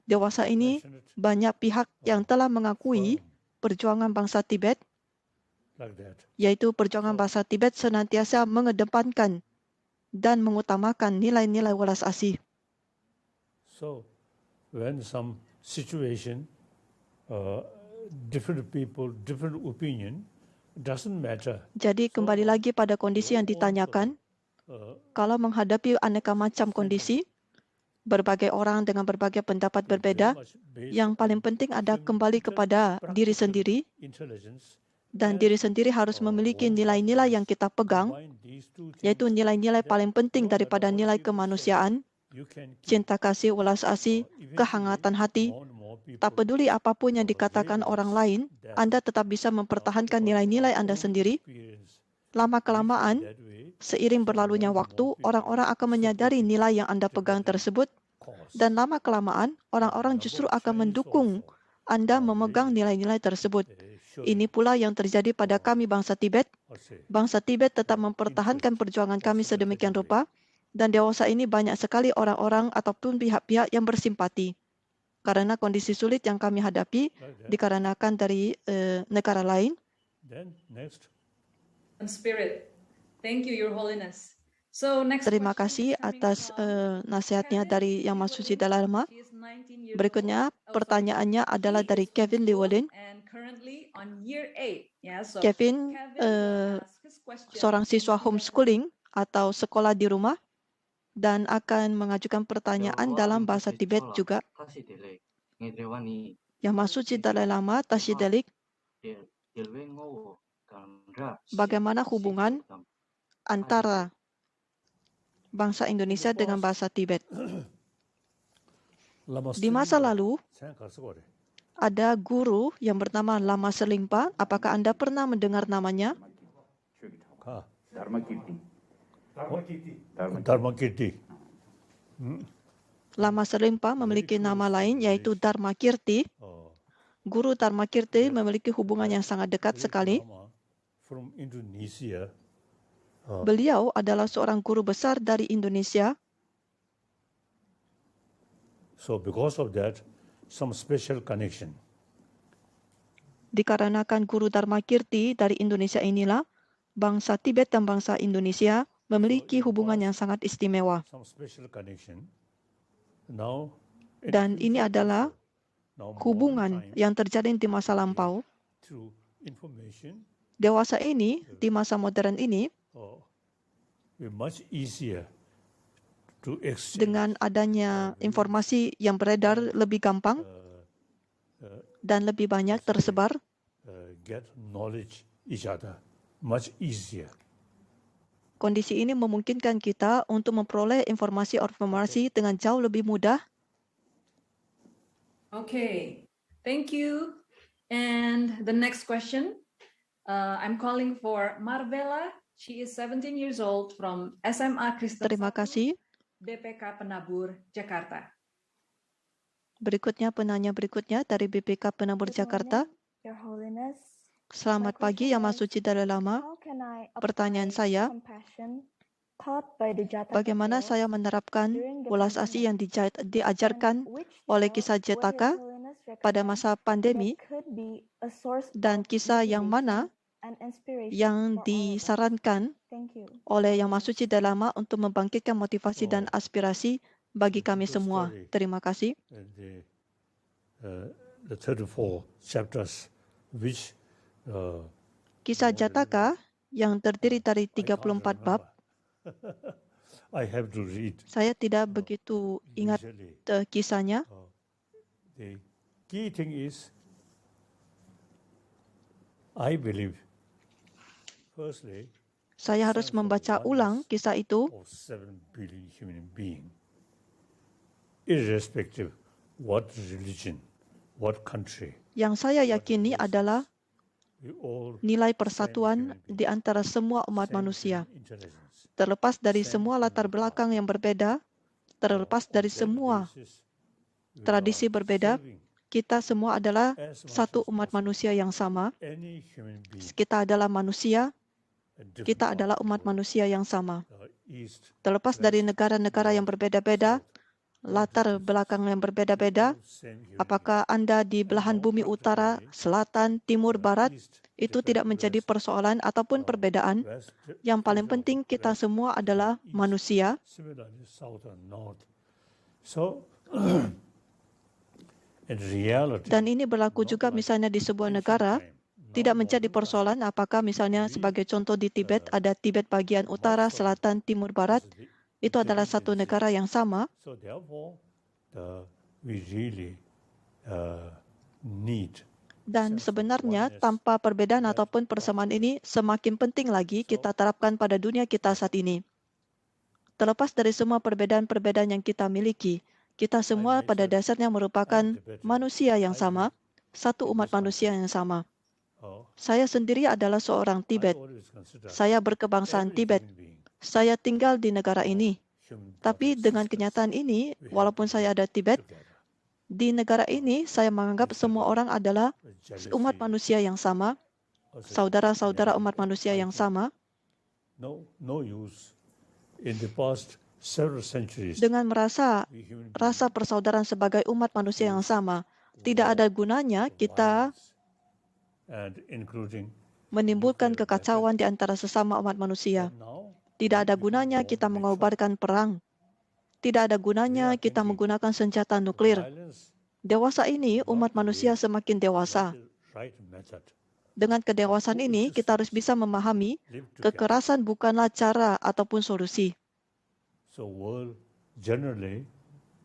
dewasa ini, banyak pihak yang telah mengakui perjuangan bangsa Tibet, like that. yaitu perjuangan bangsa Tibet senantiasa mengedepankan dan mengutamakan nilai-nilai welas asih. So, when some situation, different people, different opinion, doesn't matter. Jadi kembali lagi pada kondisi yang ditanyakan, kalau menghadapi aneka macam kondisi, berbagai orang dengan berbagai pendapat berbeda, yang paling penting ada kembali kepada diri sendiri, Intelligence, dan diri sendiri harus memiliki nilai-nilai yang kita pegang, combine these two things, yaitu nilai-nilai paling penting daripada nilai kemanusiaan, you can keep cinta kasih, welas asih, kehangatan hati, more and more Tak peduli apapun yang dikatakan orang lain, Anda tetap bisa mempertahankan nilai-nilai Anda sendiri. Lama-kelamaan, seiring berlalunya waktu, orang-orang akan menyadari nilai yang Anda pegang tersebut, dan lama-kelamaan, orang-orang justru akan mendukung Anda memegang nilai-nilai tersebut. Ini pula yang terjadi pada kami bangsa Tibet. Bangsa Tibet tetap mempertahankan perjuangan kami sedemikian rupa, dan dewasa ini banyak sekali orang-orang ataupun pihak-pihak yang bersimpati. Karena kondisi sulit yang kami hadapi dikarenakan dari negara lain. Then next. And spirit. Thank you, Your Holiness. So next Terima question kasih is coming atas from nasihatnya Kevin dari Yang Maha Suci Dalai Lama. She is 19 years Berikutnya, old. pertanyaannya adalah He dari is Kevin homeschooled Llewellyn. and currently on year 8. Yeah, so Kevin asks his question seorang in siswa Tibetan. homeschooling atau sekolah di rumah dan akan mengajukan pertanyaan dalam bahasa Tibet juga. Yang Maha Suci Dalai Lama Tashidelik, bagaimana hubungan antara bangsa Indonesia dengan bahasa Tibet? Di masa lalu, ada guru yang bernama Lama Selimpa. Apakah Anda pernah mendengar namanya? Dharma Kirti. Dharma Kirti. Lama Selimpa memiliki nama lain yaitu Dharma Kirti. Guru Dharma Kirti memiliki hubungan yang sangat dekat sekali. From Indonesia. Beliau adalah seorang guru besar dari Indonesia. So because of that, some special connection. Dikarenakan guru Dharma Kirti dari Indonesia inilah, bangsa Tibet dan bangsa Indonesia memiliki hubungan yang sangat istimewa. Some special connection. Now, Dan ini adalah hubungan yang terjalin di masa lampau. through information, Dewasa ini, di masa modern ini, be much easier to exchange dengan adanya informasi yang beredar lebih gampang dan lebih banyak tersebar, get knowledge each other much easier. kondisi ini memungkinkan kita untuk memperoleh informasi dengan jauh lebih mudah. Okay, thank you. And the next question, I'm calling for Marvela. She is 17 years old from SMA Kristen Terima 1, kasih. BPK Penabur, Jakarta. Berikutnya, penanya berikutnya dari BPK Penabur Jakarta. Your Holiness. Selamat pagi, Yang Maha Suci Dalai Lama. How can I Pertanyaan apply saya, compassion taught by the Jataka bagaimana tales saya menerapkan during the welas asih yang diajarkan and which oleh tale kisah would His Jetaka Holiness pada recommend masa pandemi, that could be a source dan of kisah yang mana motivation and inspiration yang for all of us? disarankan Thank you. oleh Yang Maha Suci Dalai Lama untuk membangkitkan motivasi dan aspirasi bagi kami semua. Terima kasih. The 34 chapters which Kisah Jataka yang terdiri dari 34 bab, I have to read. saya tidak begitu ingat Usually, kisahnya. the key thing is, I believe, firstly, Saya harus membaca ulang kisah itu of 7 billion human beings, irrespective what religion, what country, yang saya yakini adalah we all nilai persatuan di antara semua umat manusia. intelligence. Terlepas dari semua latar belakang yang berbeda, terlepas dari semua tradisi berbeda, kita semua adalah satu umat manusia yang sama. Any human being, Kita adalah manusia, kita adalah umat manusia yang sama. East, Terlepas dari negara-negara yang berbeda-beda, latar belakang yang berbeda-beda, same human apakah Anda di belahan bumi utara, selatan, timur, barat, itu tidak menjadi persoalan ataupun perbedaan. West, Yang paling penting kita semua adalah manusia. similarly south and north. So, in reality, Dan ini berlaku juga misalnya di sebuah negara, tidak menjadi persoalan apakah misalnya sebagai contoh di Tibet ada Tibet bagian utara, selatan, timur, barat. Itu adalah satu negara yang sama. so therefore, we really need Dan sebenarnya tanpa perbedaan ataupun persamaan ini semakin penting lagi kita terapkan pada dunia kita saat ini. Terlepas dari semua perbedaan-perbedaan yang kita miliki, Kita semua pada dasarnya merupakan manusia yang sama, satu umat manusia yang sama. Saya sendiri adalah seorang Tibet. Saya berkebangsaan Tibet. Saya tinggal di negara ini. Tapi dengan kenyataan ini, walaupun saya ada Tibet, di negara ini saya menganggap semua orang adalah umat manusia yang sama, saudara-saudara umat manusia yang sama. Dengan merasa rasa persaudaraan sebagai umat manusia yang sama, tidak ada gunanya kita menimbulkan kekacauan di antara sesama umat manusia. Tidak ada gunanya kita mengobarkan perang. Tidak ada gunanya kita menggunakan senjata nuklir. Dewasa ini, umat manusia semakin dewasa. Dengan kedewasaan ini, kita harus bisa memahami kekerasan bukanlah cara ataupun solusi. So world generally,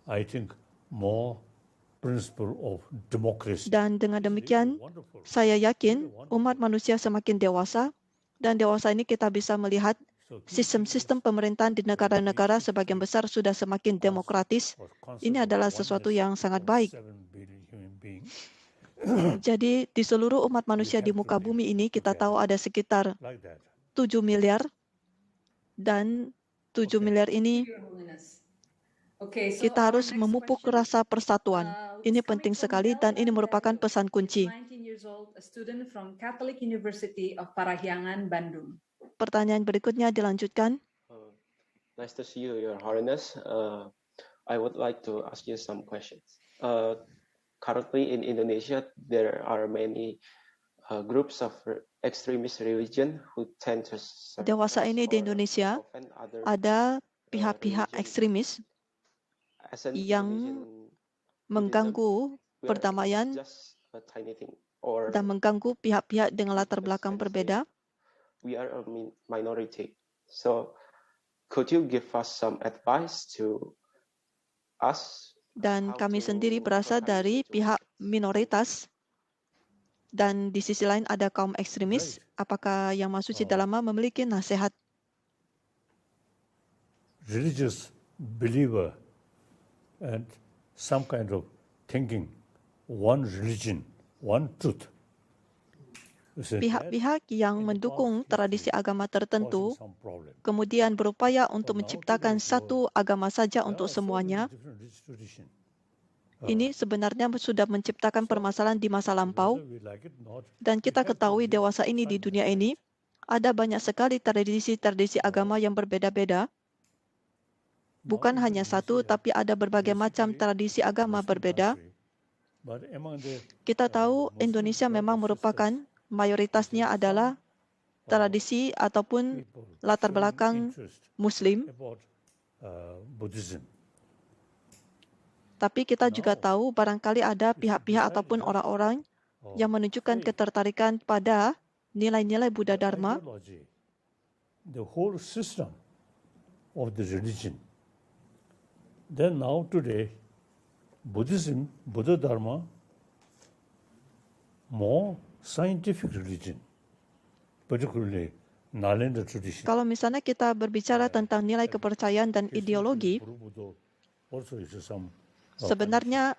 I think more principle of democracy. Dan dengan demikian, saya yakin umat manusia semakin dewasa, dan dewasa ini kita bisa melihat sistem-sistem pemerintahan di negara-negara sebagian besar sudah semakin demokratis. Ini adalah sesuatu yang sangat baik. Jadi di seluruh umat manusia di muka bumi ini kita tahu ada sekitar 7 miliar, dan 7 miliar ini kita harus memupuk rasa persatuan. Ini penting sekali dan ini merupakan pesan kunci. Pertanyaan berikutnya dilanjutkan. Nice to see you, Your Holiness. I would like to ask you some questions. Currently in Indonesia, there are many groups of extremist religion who tend to Dewasa ini di Indonesia ada pihak-pihak ekstremis yang mengganggu perdamaian dan mengganggu pihak-pihak dengan latar belakang berbeda. We are a minority. So could you give us some advice to us? Dan kami sendiri berasal dari pihak minoritas, dan di sisi lain ada kaum ekstremis. Apakah Yang Maha Suci Dalama memiliki nasihat? Religious believer and some kind of thinking, one religion, one truth. Pihak-pihak yang mendukung tradisi agama tertentu kemudian berupaya untuk menciptakan satu agama saja untuk semuanya. Ini sebenarnya sudah menciptakan permasalahan di masa lampau, dan kita ketahui dewasa ini di dunia ini ada banyak sekali tradisi-tradisi agama yang berbeda-beda. Bukan hanya satu, tapi ada berbagai macam tradisi agama berbeda. Kita tahu Indonesia memang merupakan mayoritasnya adalah tradisi ataupun latar belakang Muslim. Tapi kita juga tahu barangkali ada pihak-pihak ataupun orang-orang yang menunjukkan ketertarikan pada nilai-nilai Buddha Dharma. The whole system of the religion. Then now today, Buddhism, Buddha Dharma, more scientific religion, particularly Nalanda tradition. Kalau misalnya kita berbicara tentang nilai kepercayaan dan ideologi, sebenarnya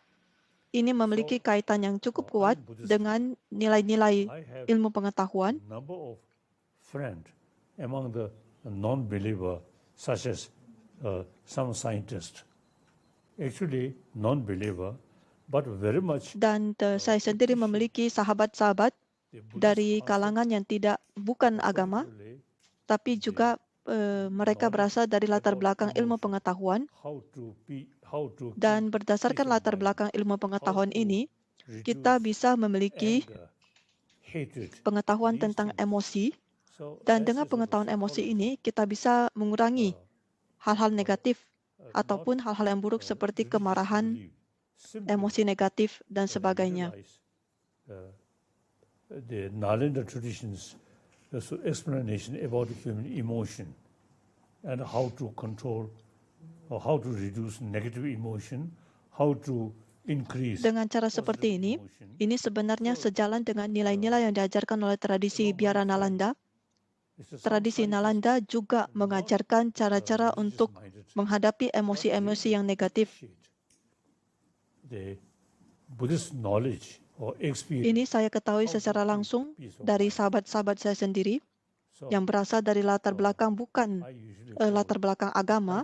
ini memiliki kaitan yang cukup kuat dengan nilai-nilai ilmu pengetahuan. Number of friends among the non-believer, such as some scientists, actually non-believer, but very much. Dan saya sendiri memiliki sahabat-sahabat dari kalangan yang bukan agama, tapi juga mereka berasal dari latar belakang ilmu pengetahuan. Dan berdasarkan latar belakang ilmu pengetahuan ini, kita bisa memiliki pengetahuan tentang emosi. Dan dengan pengetahuan emosi ini, kita bisa mengurangi hal-hal negatif ataupun hal-hal yang buruk seperti kemarahan, emosi negatif, dan sebagainya. The Nalanda traditions, explanation about human emotion and how to control or how to reduce negative emotion, how to increase. Dengan cara seperti ini sebenarnya sejalan dengan nilai-nilai yang diajarkan oleh tradisi Biara Nalanda. Tradisi Nalanda juga mengajarkan cara-cara untuk menghadapi emosi-emosi yang negatif. the Buddhist knowledge or experience. Ini saya ketahui secara langsung dari sahabat-sahabat saya sendiri yang berasal dari latar belakang bukan latar belakang agama,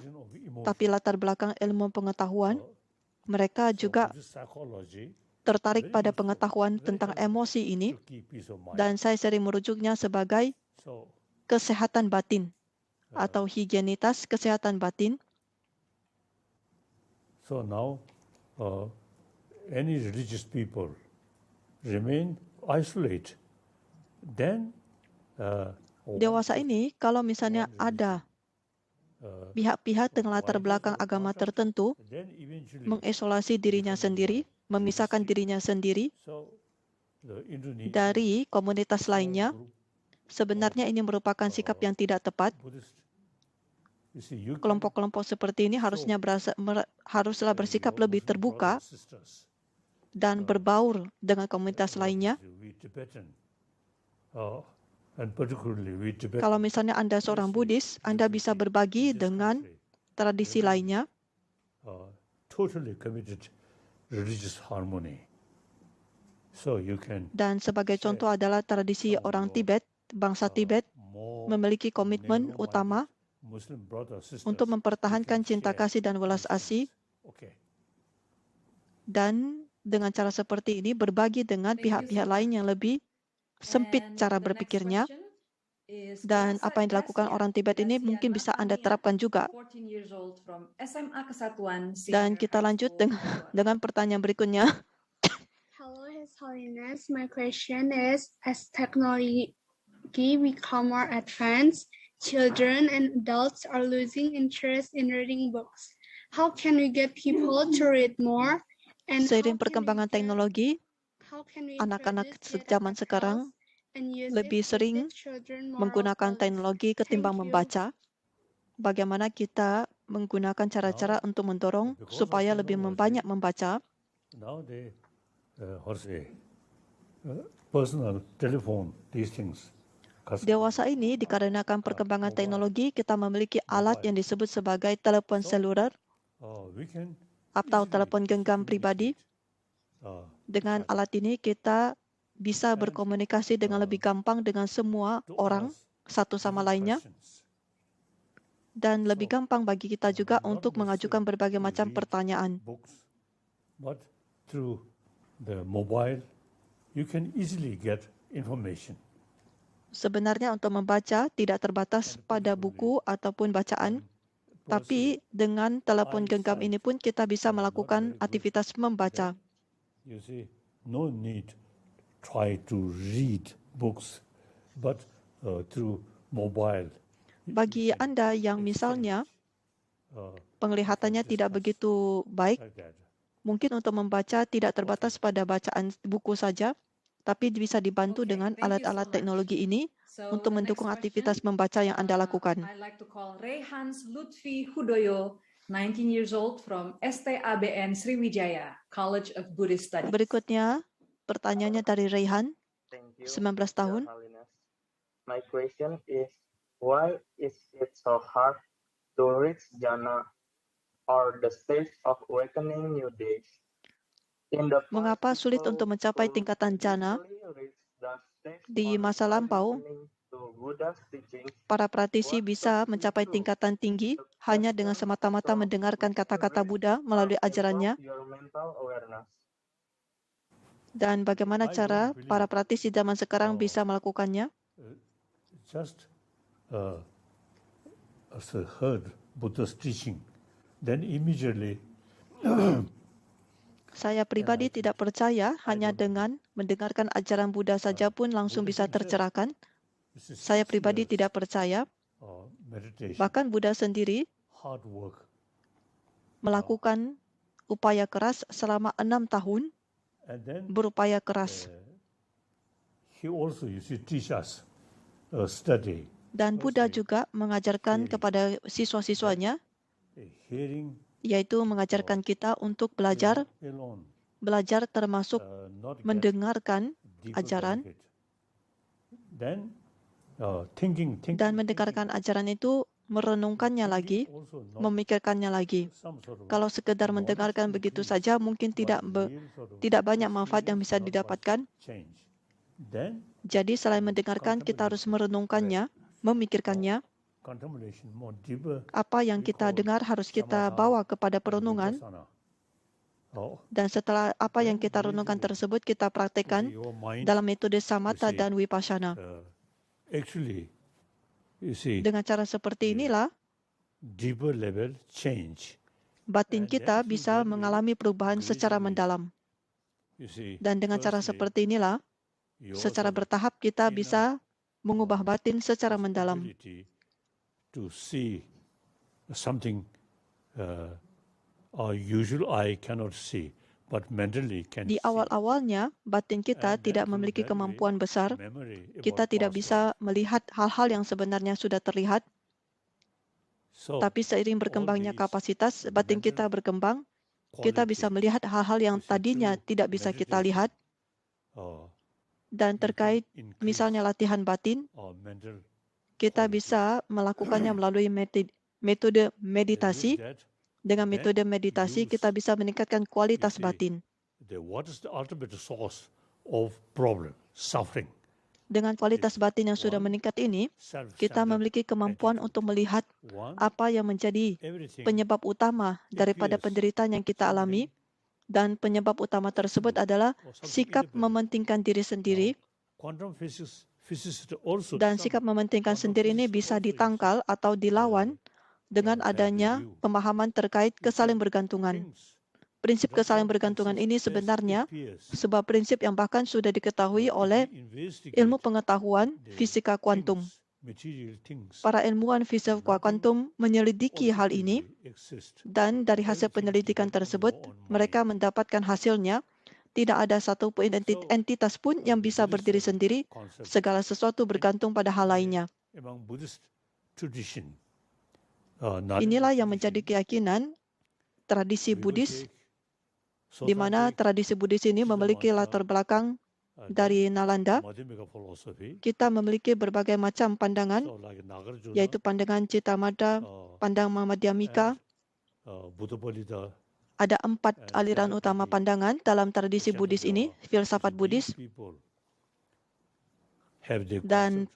tapi latar belakang ilmu pengetahuan. Mereka juga tertarik pada pengetahuan tentang emosi ini, dan saya sering merujuknya sebagai kesehatan batin atau higienitas kesehatan batin. So now, any religious people remain isolated. Then, Dewasa ini, kalau misalnya ada pihak-pihak dengan latar belakang agama tertentu mengisolasi dirinya sendiri, memisahkan dirinya sendiri dari komunitas lainnya, sebenarnya ini merupakan sikap yang tidak tepat. Kelompok-kelompok seperti ini haruslah bersikap lebih terbuka dan berbaur dengan komunitas lainnya. Kalau misalnya Anda seorang Buddhis, Anda bisa berbagi dengan tradisi lainnya. Dan sebagai contoh adalah tradisi orang Tibet, bangsa Tibet, memiliki komitmen utama untuk mempertahankan cinta kasih dan welas asih. Dan dengan cara seperti ini berbagi dengan pihak-pihak lain yang lebih sempit cara berpikirnya, dan apa yang dilakukan orang Tibet ini mungkin bisa Anda terapkan juga. Dan kita lanjut dengan pertanyaan berikutnya. Hello, His Holiness. My question is, as technology become more advanced, children and adults are losing interest in reading books. How can we get people to read more? And seiring perkembangan teknologi, anak-anak zaman sekarang lebih sering menggunakan teknologi ketimbang membaca. Bagaimana kita menggunakan cara-cara untuk mendorong supaya lebih banyak membaca? Personal telephone, these things. Dewasa ini dikarenakan perkembangan teknologi, kita memiliki alat yang disebut sebagai telepon seluler atau telepon genggam pribadi. Dengan alat ini kita bisa berkomunikasi dengan lebih gampang dengan semua orang satu sama lainnya, dan lebih gampang bagi kita juga untuk mengajukan berbagai macam pertanyaan. But through the mobile, you can easily get information. Sebenarnya untuk membaca tidak terbatas pada buku ataupun bacaan, tapi dengan telepon genggam ini pun kita bisa melakukan aktivitas membaca. You see, no need try to read books, but through mobile. Bagi Anda yang misalnya penglihatannya tidak begitu baik, mungkin untuk membaca tidak terbatas pada bacaan buku saja, tapi bisa dibantu dengan alat-alat teknologi ini untuk mendukung aktivitas membaca yang Anda lakukan. I'd like to call Rehans Lutfi Hudoyo, 19 years old from STABN Sriwijaya, College of Buddhist Studies. Berikutnya, pertanyaannya dari Rehan, 19 tahun. My question is, why is it so hard to reach jhana or the stage of awakening new days? Mengapa sulit untuk mencapai tingkatan jhana? Di masa lampau, para praktisi bisa mencapai tingkatan tinggi hanya dengan semata-mata mendengarkan kata-kata Buddha melalui ajarannya. Dan bagaimana cara para praktisi zaman sekarang bisa melakukannya? Just as I heard Buddha's teaching, then immediately saya pribadi tidak percaya hanya dengan mendengarkan ajaran Buddha saja pun langsung bisa tercerahkan. Saya pribadi tidak percaya. Bahkan Buddha sendiri melakukan upaya keras selama 6 tahun, berupaya keras. Dan Buddha juga mengajarkan kepada siswa-siswanya, yaitu mengajarkan kita untuk belajar termasuk mendengarkan ajaran. Dan mendengarkan ajaran itu merenungkannya lagi, memikirkannya lagi. Kalau sekedar mendengarkan begitu saja, mungkin tidak banyak manfaat yang bisa didapatkan. Jadi selain mendengarkan, kita harus merenungkannya, memikirkannya. Apa yang kita dengar harus kita bawa kepada perenungan. Dan setelah apa yang kita renungkan tersebut, kita praktekkan dalam metode samatha dan vipassana. Dengan cara seperti inilah, batin kita bisa mengalami perubahan secara mendalam. Dan dengan cara seperti inilah, secara bertahap kita bisa mengubah batin secara mendalam. Di awal-awalnya, batin kita tidak memiliki kemampuan besar. Kita tidak bisa melihat hal-hal yang sebenarnya sudah terlihat. Tapi seiring berkembangnya kapasitas, batin kita berkembang. Kita bisa melihat hal-hal yang tadinya tidak bisa kita lihat. Dan terkait misalnya latihan batin, kita bisa melakukannya melalui metode meditasi. Dengan metode meditasi, kita bisa meningkatkan kualitas batin. Dengan kualitas batin yang sudah meningkat ini, kita memiliki kemampuan untuk melihat apa yang menjadi penyebab utama daripada penderitaan yang kita alami. Dan penyebab utama tersebut adalah sikap mementingkan diri sendiri. Dan sikap mementingkan sendiri ini bisa ditangkal atau dilawan dengan adanya pemahaman terkait kesalingbergantungan. Prinsip kesalingbergantungan ini sebenarnya sebuah prinsip yang bahkan sudah diketahui oleh ilmu pengetahuan fisika kuantum. Para ilmuwan fisika kuantum menyelidiki hal ini, dan dari hasil penyelidikan tersebut, mereka mendapatkan hasilnya tidak ada satu entitas pun yang bisa berdiri sendiri, segala sesuatu bergantung pada hal lainnya. Inilah yang menjadi keyakinan tradisi Buddhis, di mana tradisi Buddhis ini memiliki latar belakang dari Nalanda. Kita memiliki berbagai macam pandangan, yaitu pandangan Citamada, pandangan Madhyamika. Ada 4 aliran utama pandangan dalam tradisi Buddhis ini, filsafat Buddhis. Dan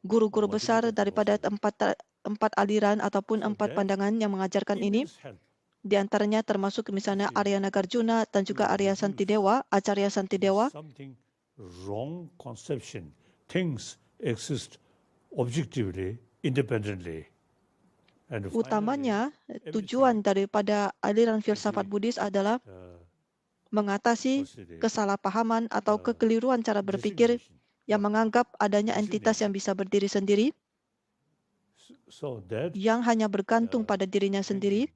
guru-guru besar daripada 4 aliran ataupun 4 pandangan yang mengajarkan ini, di antaranya termasuk misalnya Arya Nagarjuna dan juga Arya Santidewa, Acarya Santidewa. Utamanya, tujuan daripada aliran filsafat Buddhis adalah mengatasi kesalahpahaman atau kekeliruan cara berpikir yang menganggap adanya entitas yang bisa berdiri sendiri, yang hanya bergantung pada dirinya sendiri.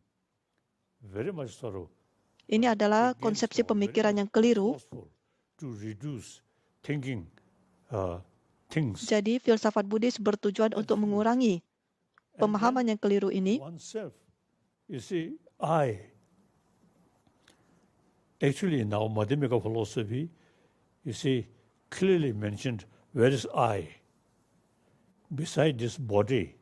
Ini adalah konsepsi pemikiran yang keliru. Jadi filsafat Buddhis bertujuan untuk mengurangi pemahaman yang keliru ini. Actually, now Madhyamika philosophy, you see, clearly mentioned where is I? Beside this body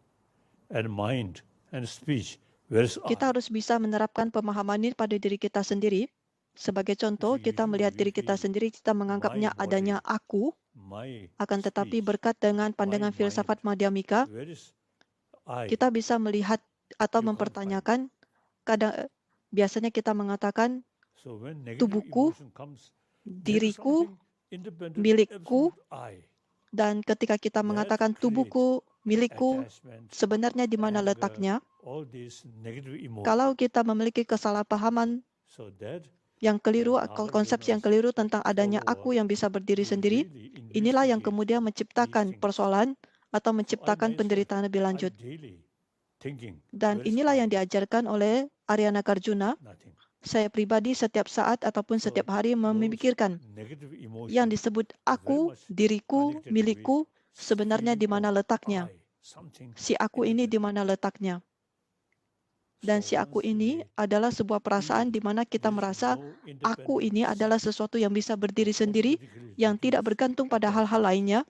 and mind and speech, where is I? Kita harus bisa menerapkan pemahaman ini pada diri kita sendiri. Sebagai contoh, kita melihat diri kita sendiri, kita menganggapnya adanya aku. Akan tetapi berkat dengan pandangan filsafat Madhyamika, kita bisa melihat atau mempertanyakan. Biasanya kita mengatakan tubuhku, diriku, milikku, dan ketika kita mengatakan tubuhku, milikku, sebenarnya di mana letaknya? Kalau kita memiliki kesalahpahaman yang keliru, konsepsi yang keliru tentang adanya aku yang bisa berdiri sendiri, inilah yang kemudian menciptakan persoalan atau menciptakan penderitaan lebih lanjut. Dan inilah yang diajarkan oleh Arya Nagarjuna. Saya pribadi setiap saat ataupun setiap hari memikirkan yang disebut aku, diriku, milikku, sebenarnya di mana letaknya. Si aku ini di mana letaknya. Dan si aku ini adalah sebuah perasaan di mana kita merasa aku ini adalah sesuatu yang bisa berdiri sendiri, yang tidak bergantung pada hal-hal lainnya.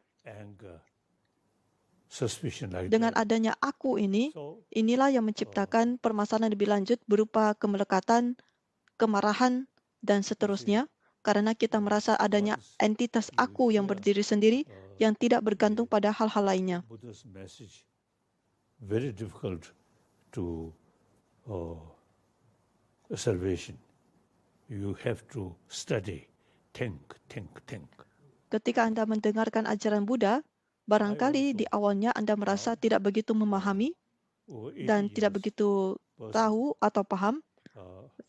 suspicion like Dengan that. adanya aku ini, inilah yang menciptakan permasalahan lebih lanjut berupa kemelekatan, kemarahan, dan seterusnya, karena kita merasa adanya entitas aku yang berdiri sendiri yang tidak bergantung pada hal-hal lainnya. Buddha's message very difficult to salvation. You have to study, think. Ketika Anda mendengarkan ajaran Buddha, barangkali di awalnya Anda merasa tidak begitu memahami dan tidak begitu tahu atau paham,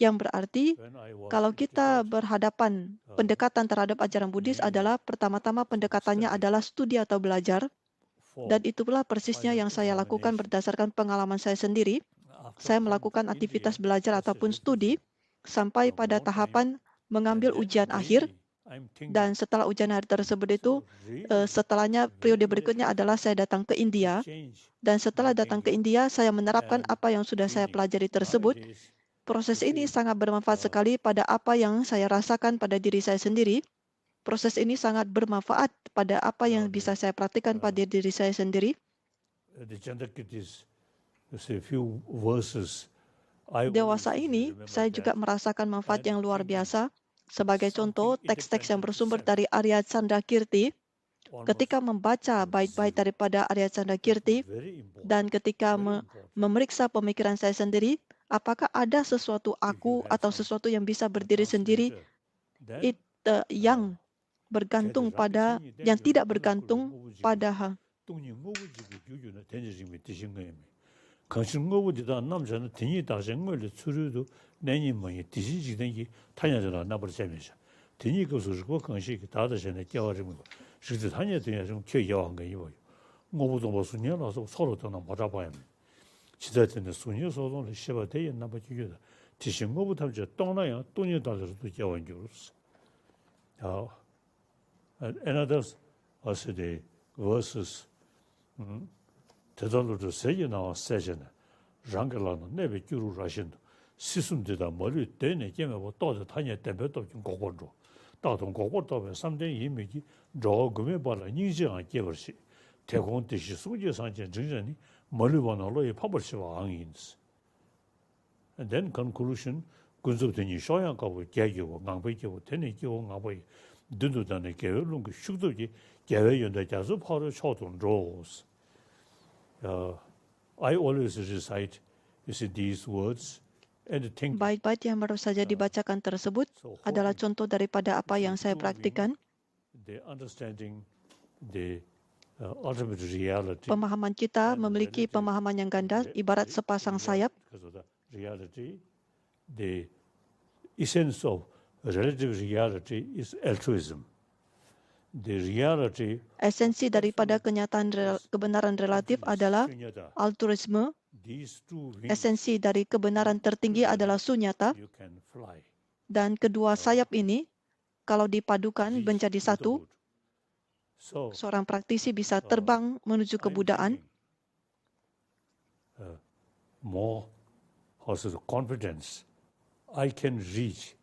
yang berarti kalau kita berhadapan, pendekatan terhadap ajaran Buddhis adalah pertama-tama pendekatannya adalah studi atau belajar, dan itulah persisnya yang saya lakukan berdasarkan pengalaman saya sendiri. Saya melakukan aktivitas belajar ataupun studi sampai pada tahapan mengambil ujian akhir, dan setelah ujian akhir tersebut itu, setelahnya periode berikutnya adalah saya datang ke India, dan setelah datang ke India, saya menerapkan apa yang sudah saya pelajari tersebut. Proses ini sangat bermanfaat sekali pada apa yang saya rasakan pada diri saya sendiri. Proses ini sangat bermanfaat pada apa yang bisa saya praktikkan pada diri saya sendiri. Dewasa ini, saya juga merasakan manfaat yang luar biasa. Sebagai contoh, teks-teks yang bersumber dari Arya Candrakirti, ketika membaca bait-bait daripada Arya Candrakirti, dan ketika memeriksa pemikiran saya sendiri, apakah ada sesuatu aku atau sesuatu yang bisa berdiri sendiri yang bergantung pada, yang tidak bergantung pada hal. 강신거부디다 남자는 등이 다신 걸 추르도 내니 뭐이 디지지든지 타냐잖아 나버 재면서 등이 거수고 강식 다다전에 깨워지면 실제 타냐 등이 좀 겨여한 거 이거요. 뭐부도 무슨이라서 서로 더 맞아봐야 지자체는 순위 소송을 시바 돼 있나 봐지요. 디신거부터 저 동나야 돈이 다서도 깨워인 줄 알았어. another also the verses 대달로도 세게 나와 세잖아. 랑글라는 내배 주로 하신다. 시순되다 머리 되네 게뭐 또도 타냐 때문에도 좀 고고로. 다동 고고도 3대 이미지 저금에 발라 인지한 깨버시. 대공 뜻이 수지 상전 정전이 머리 번호로에 파벌시 왕인스. And then conclusion 군습되니 쇼양가고 개교고 강배교고 되네교 강배 드드다네 개론 그 슈도지 개외연대 자수 파로 초동 로스. I always recite these words and think. Bait-bait yang baru saja dibacakan tersebut adalah contoh daripada apa yang saya praktikkan. Pemahaman kita memiliki pemahaman yang ganda, ibarat sepasang sayap. The essence of relative reality is altruism. The reality, esensi daripada kenyataan kebenaran relatif adalah altruisme. Esensi dari kebenaran tertinggi adalah sunyata. Dan kedua sayap ini, kalau dipadukan menjadi satu, seorang praktisi bisa terbang menuju kebudaan. More also the confidence, I can reach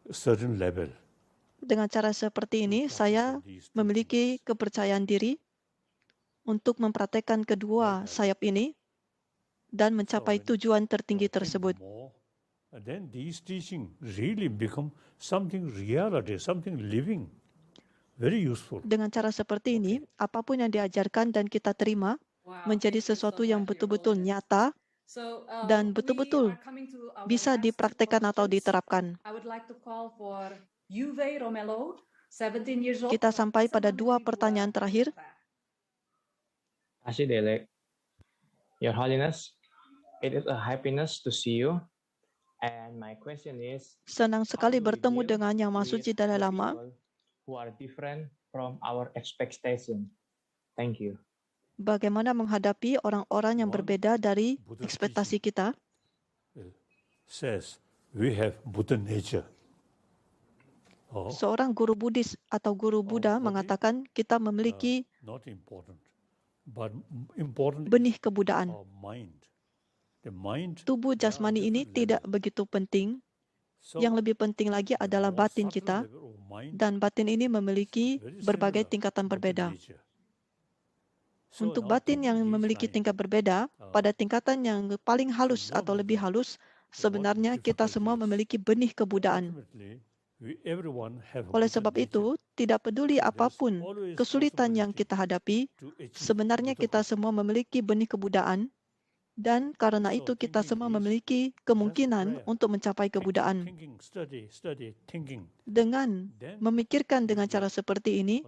a certain level. Dengan cara seperti ini, saya memiliki kepercayaan diri untuk mempraktekkan kedua sayap ini dan mencapai tujuan tertinggi tersebut. And then these teaching really become something reality, something living, very useful. Dengan cara seperti ini, apapun yang diajarkan dan kita terima menjadi sesuatu yang betul-betul nyata dan betul-betul bisa dipraktekkan atau diterapkan. Kita sampai pada dua pertanyaan terakhir. Asih Delek, Your Holiness, it is a happiness to see you. And my question is, senang sekali bertemu dengan Yang Maha Suci Dalai Lama. Who are different from our expectation. Thank you. Bagaimana menghadapi orang-orang yang berbeda dari ekspektasi kita? Says we have Buddha nature. Seorang guru Buddhis atau guru Buddha mengatakan kita memiliki benih kebudaan. Tubuh jasmani ini tidak begitu penting. Yang lebih penting lagi adalah batin kita, dan batin ini memiliki berbagai tingkatan berbeda. Untuk batin yang memiliki tingkat berbeda, pada tingkatan yang paling halus atau lebih halus, sebenarnya kita semua memiliki benih kebudaan. Oleh sebab itu, tidak peduli apapun kesulitan yang kita hadapi, sebenarnya kita semua memiliki benih kebudaan, dan karena itu kita semua memiliki kemungkinan untuk mencapai kebudaan. Dengan memikirkan dengan cara seperti ini,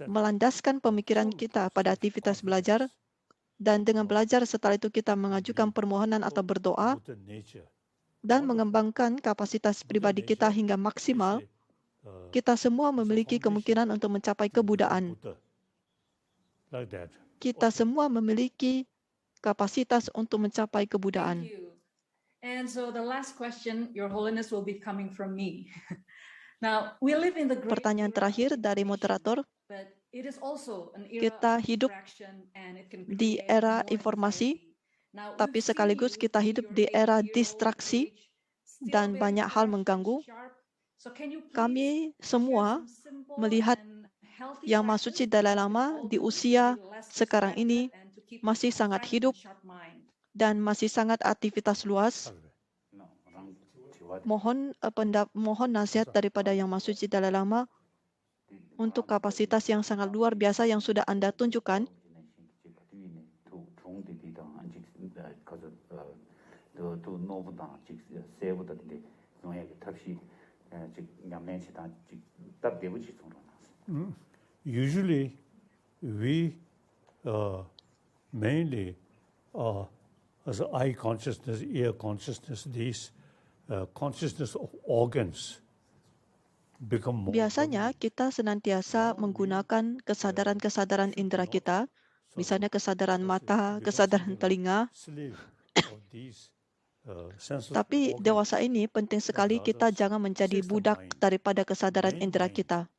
melandaskan pemikiran kita pada aktivitas belajar, dan dengan belajar setelah itu kita mengajukan permohonan atau berdoa, dan mengembangkan kapasitas pribadi kita hingga maksimal, kita semua memiliki kemungkinan untuk mencapai kebudaan. Kita semua memiliki kapasitas untuk mencapai kebudaan. And so the last question, Your Holiness, will be coming from me. Now, we live in the great Pertanyaan terakhir dari moderator, but it is also an era kita of hidup distraction and it can di create era more informasi, anxiety. Now, tapi we've seen sekaligus you kita in hidup your di era 80-year-old distraksi age, still dan very banyak hal fresh and mengganggu. sharp. So can you please Kami semua share some simple melihat and healthy Yang Maha Suci practice Dalai that we Lama all di do to usia be less sekarang ini distracted and to keep masih a sangat fresh hidup and sharp mind? dan masih sangat aktivitas luas. Mohon nasihat daripada Yang Maha Suci Dalai Lama untuk kapasitas yang sangat luar biasa yang sudah Anda tunjukkan. Usually, we mainly as eye consciousness, ear consciousness, these consciousness of organs become more. Biasanya kita senantiasa menggunakan kesadaran-kesadaran indera kita, misalnya kesadaran mata, kesadaran telinga. Tapi dewasa ini penting sekali kita jangan menjadi budak daripada kesadaran indera kita.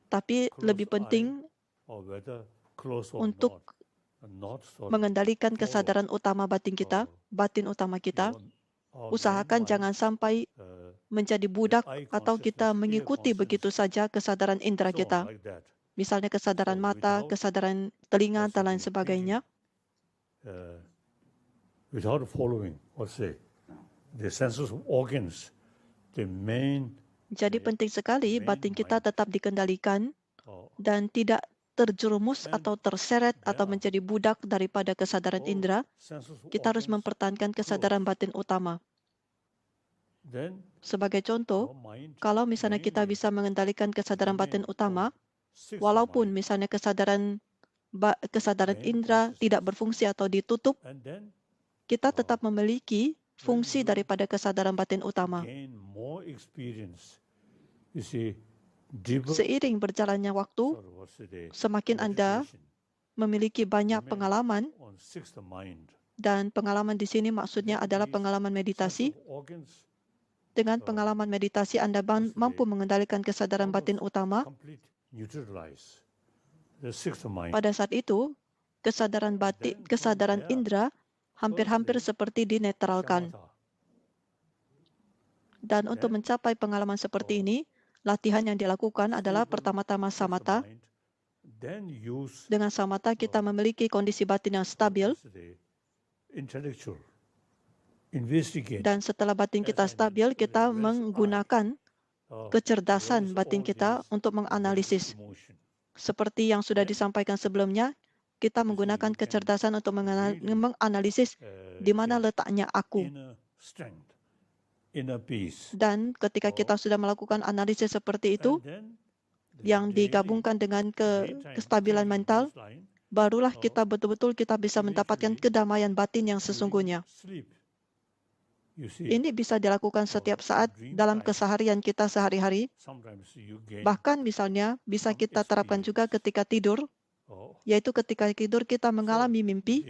Tapi lebih penting untuk mengendalikan kesadaran utama batin kita, batin utama kita. Usahakan jangan sampai menjadi budak atau kita mengikuti begitu saja kesadaran indera kita. Misalnya kesadaran mata, kesadaran telinga, dan lain sebagainya. Without following, let's say, the senses of organs, the main. Jadi penting sekali batin kita tetap dikendalikan dan tidak terjerumus atau terseret atau menjadi budak daripada kesadaran indera. Kita harus mempertahankan kesadaran batin utama. Sebagai contoh, kalau misalnya kita bisa mengendalikan kesadaran batin utama, walaupun misalnya kesadaran indera tidak berfungsi atau ditutup, kita tetap memiliki fungsi daripada kesadaran batin utama. Seiring berjalannya waktu, semakin Anda memiliki banyak pengalaman, dan pengalaman di sini maksudnya adalah pengalaman meditasi. Dengan pengalaman meditasi, Anda mampu mengendalikan kesadaran batin utama. Pada saat itu, kesadaran indera hampir-hampir seperti dinetralkan. Dan untuk mencapai pengalaman seperti ini, latihan yang dilakukan adalah pertama-tama samatha. Dengan samatha kita memiliki kondisi batin yang stabil. Dan setelah batin kita stabil, kita menggunakan kecerdasan batin kita untuk menganalisis. Seperti yang sudah disampaikan sebelumnya, kita menggunakan kecerdasan untuk menganalisis di mana letaknya aku. Dan ketika kita sudah melakukan analisis seperti itu, yang digabungkan dengan kestabilan mental, barulah kita betul-betul kita bisa mendapatkan kedamaian batin yang sesungguhnya. Ini bisa dilakukan setiap saat dalam keseharian kita sehari-hari. Bahkan misalnya bisa kita terapkan juga ketika tidur, yaitu ketika tidur kita mengalami mimpi.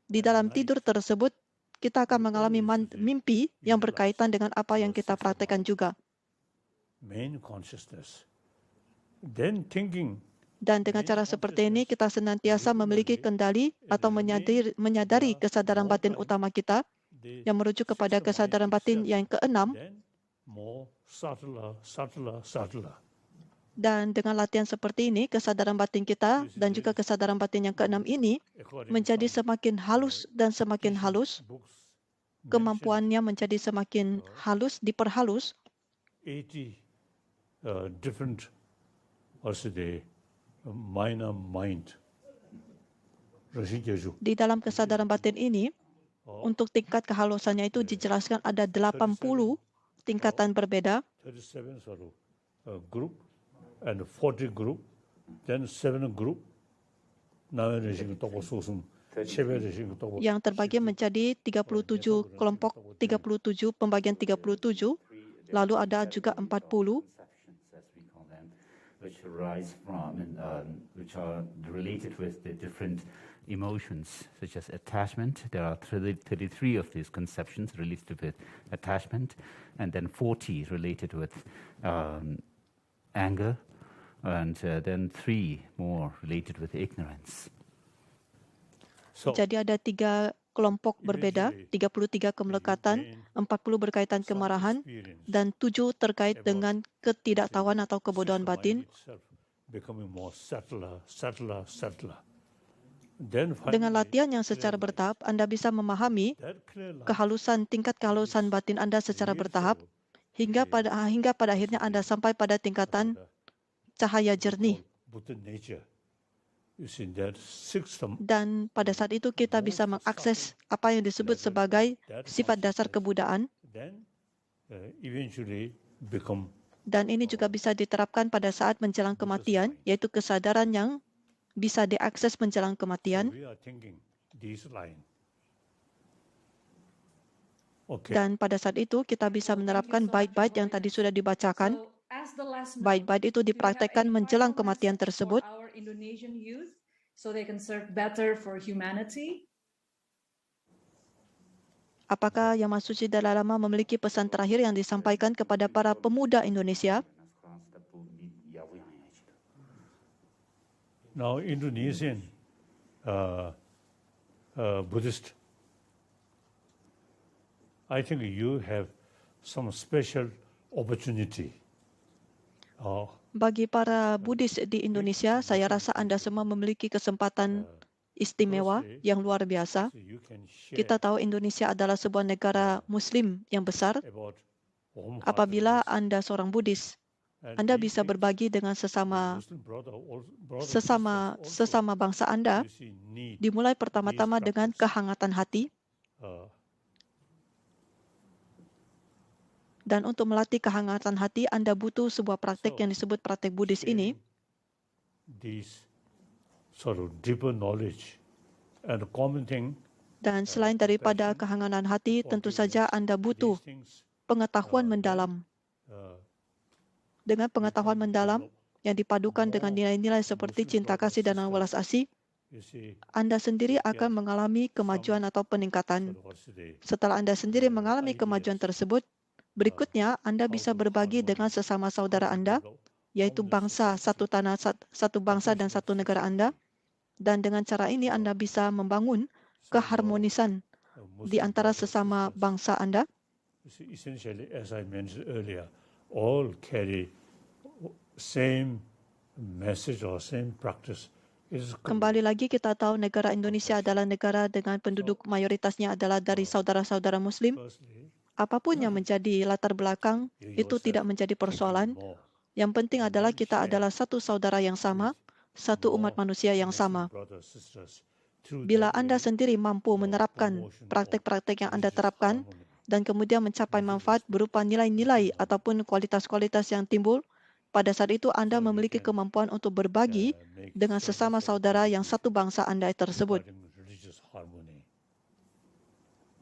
Di dalam tidur tersebut, kita akan mengalami mimpi yang berkaitan dengan apa yang kita praktekkan juga. Dan dengan cara seperti ini, kita senantiasa memiliki kendali atau menyadari kesadaran batin utama kita, yang merujuk kepada kesadaran batin yang keenam. Dan dengan latihan seperti ini, kesadaran batin kita dan juga kesadaran batin yang keenam ini menjadi semakin halus dan semakin halus. Kemampuannya menjadi semakin halus, diperhalus. 80 different, minor mind. Di dalam kesadaran batin ini, untuk tingkat kehalusannya itu dijelaskan ada 80 tingkatan berbeda. 37 group and 40 group, then 7 group. Yang terbagi menjadi 37 kelompok, 37 pembagian 37, lalu ada juga 40 which arise from which are related with the different emotions such as attachment. There are 33 of these conceptions related with attachment, and then 40 related with anger, and then 3 more related with ignorance. Jadi ada 3 kelompok berbeda, 33 kemelekatan, 40 berkaitan kemarahan, dan 7 terkait dengan ketidaktahuan atau kebodohan batin. Dengan latihan yang secara bertahap, Anda bisa memahami tingkat kehalusan batin Anda secara bertahap, hingga pada akhirnya Anda sampai pada tingkatan cahaya jernih. Dan pada saat itu kita bisa mengakses apa yang disebut sebagai sifat dasar kebudaan. Dan ini juga bisa diterapkan pada saat menjelang kematian, yaitu kesadaran yang bisa diakses menjelang kematian. Dan pada saat itu kita bisa menerapkan bait-bait yang tadi sudah dibacakan. Bait-bait itu dipraktekkan menjelang kematian tersebut. Apakah Yang Maha Suci Dalai Lama memiliki pesan terakhir yang disampaikan kepada para pemuda Indonesia? Now, Indonesian Buddhist, I think you have some special opportunity. Bagi para Buddhis di Indonesia, saya rasa Anda semua memiliki kesempatan istimewa yang luar biasa. Kita tahu Indonesia adalah sebuah negara Muslim yang besar. Apabila Anda seorang Buddhis, Anda bisa berbagi dengan sesama bangsa Anda, dimulai pertama-tama dengan kehangatan hati. Dan untuk melatih kehangatan hati, Anda butuh sebuah praktek yang disebut praktek Buddhis ini. Dan selain daripada kehangatan hati, tentu saja Anda butuh pengetahuan mendalam. Dengan pengetahuan mendalam yang dipadukan dengan nilai-nilai seperti cinta kasih dan welas asih, Anda sendiri akan mengalami kemajuan atau peningkatan. Setelah Anda sendiri mengalami kemajuan tersebut, berikutnya, Anda bisa berbagi dengan sesama saudara Anda, yaitu bangsa, satu tanah, satu bangsa dan satu negara Anda. Dan dengan cara ini, Anda bisa membangun keharmonisan di antara sesama bangsa Anda. Essentially, as I mentioned earlier, all carry same message or same practice. Kembali lagi kita tahu negara Indonesia adalah negara dengan penduduk mayoritasnya adalah dari saudara-saudara Muslim. Apapun yang menjadi latar belakang, itu tidak menjadi persoalan. Yang penting adalah kita adalah satu saudara yang sama, satu umat manusia yang sama. Bila Anda sendiri mampu menerapkan praktek-praktek yang Anda terapkan, dan kemudian mencapai manfaat berupa nilai-nilai ataupun kualitas-kualitas yang timbul, pada saat itu Anda memiliki kemampuan untuk berbagi dengan sesama saudara yang satu bangsa Anda tersebut.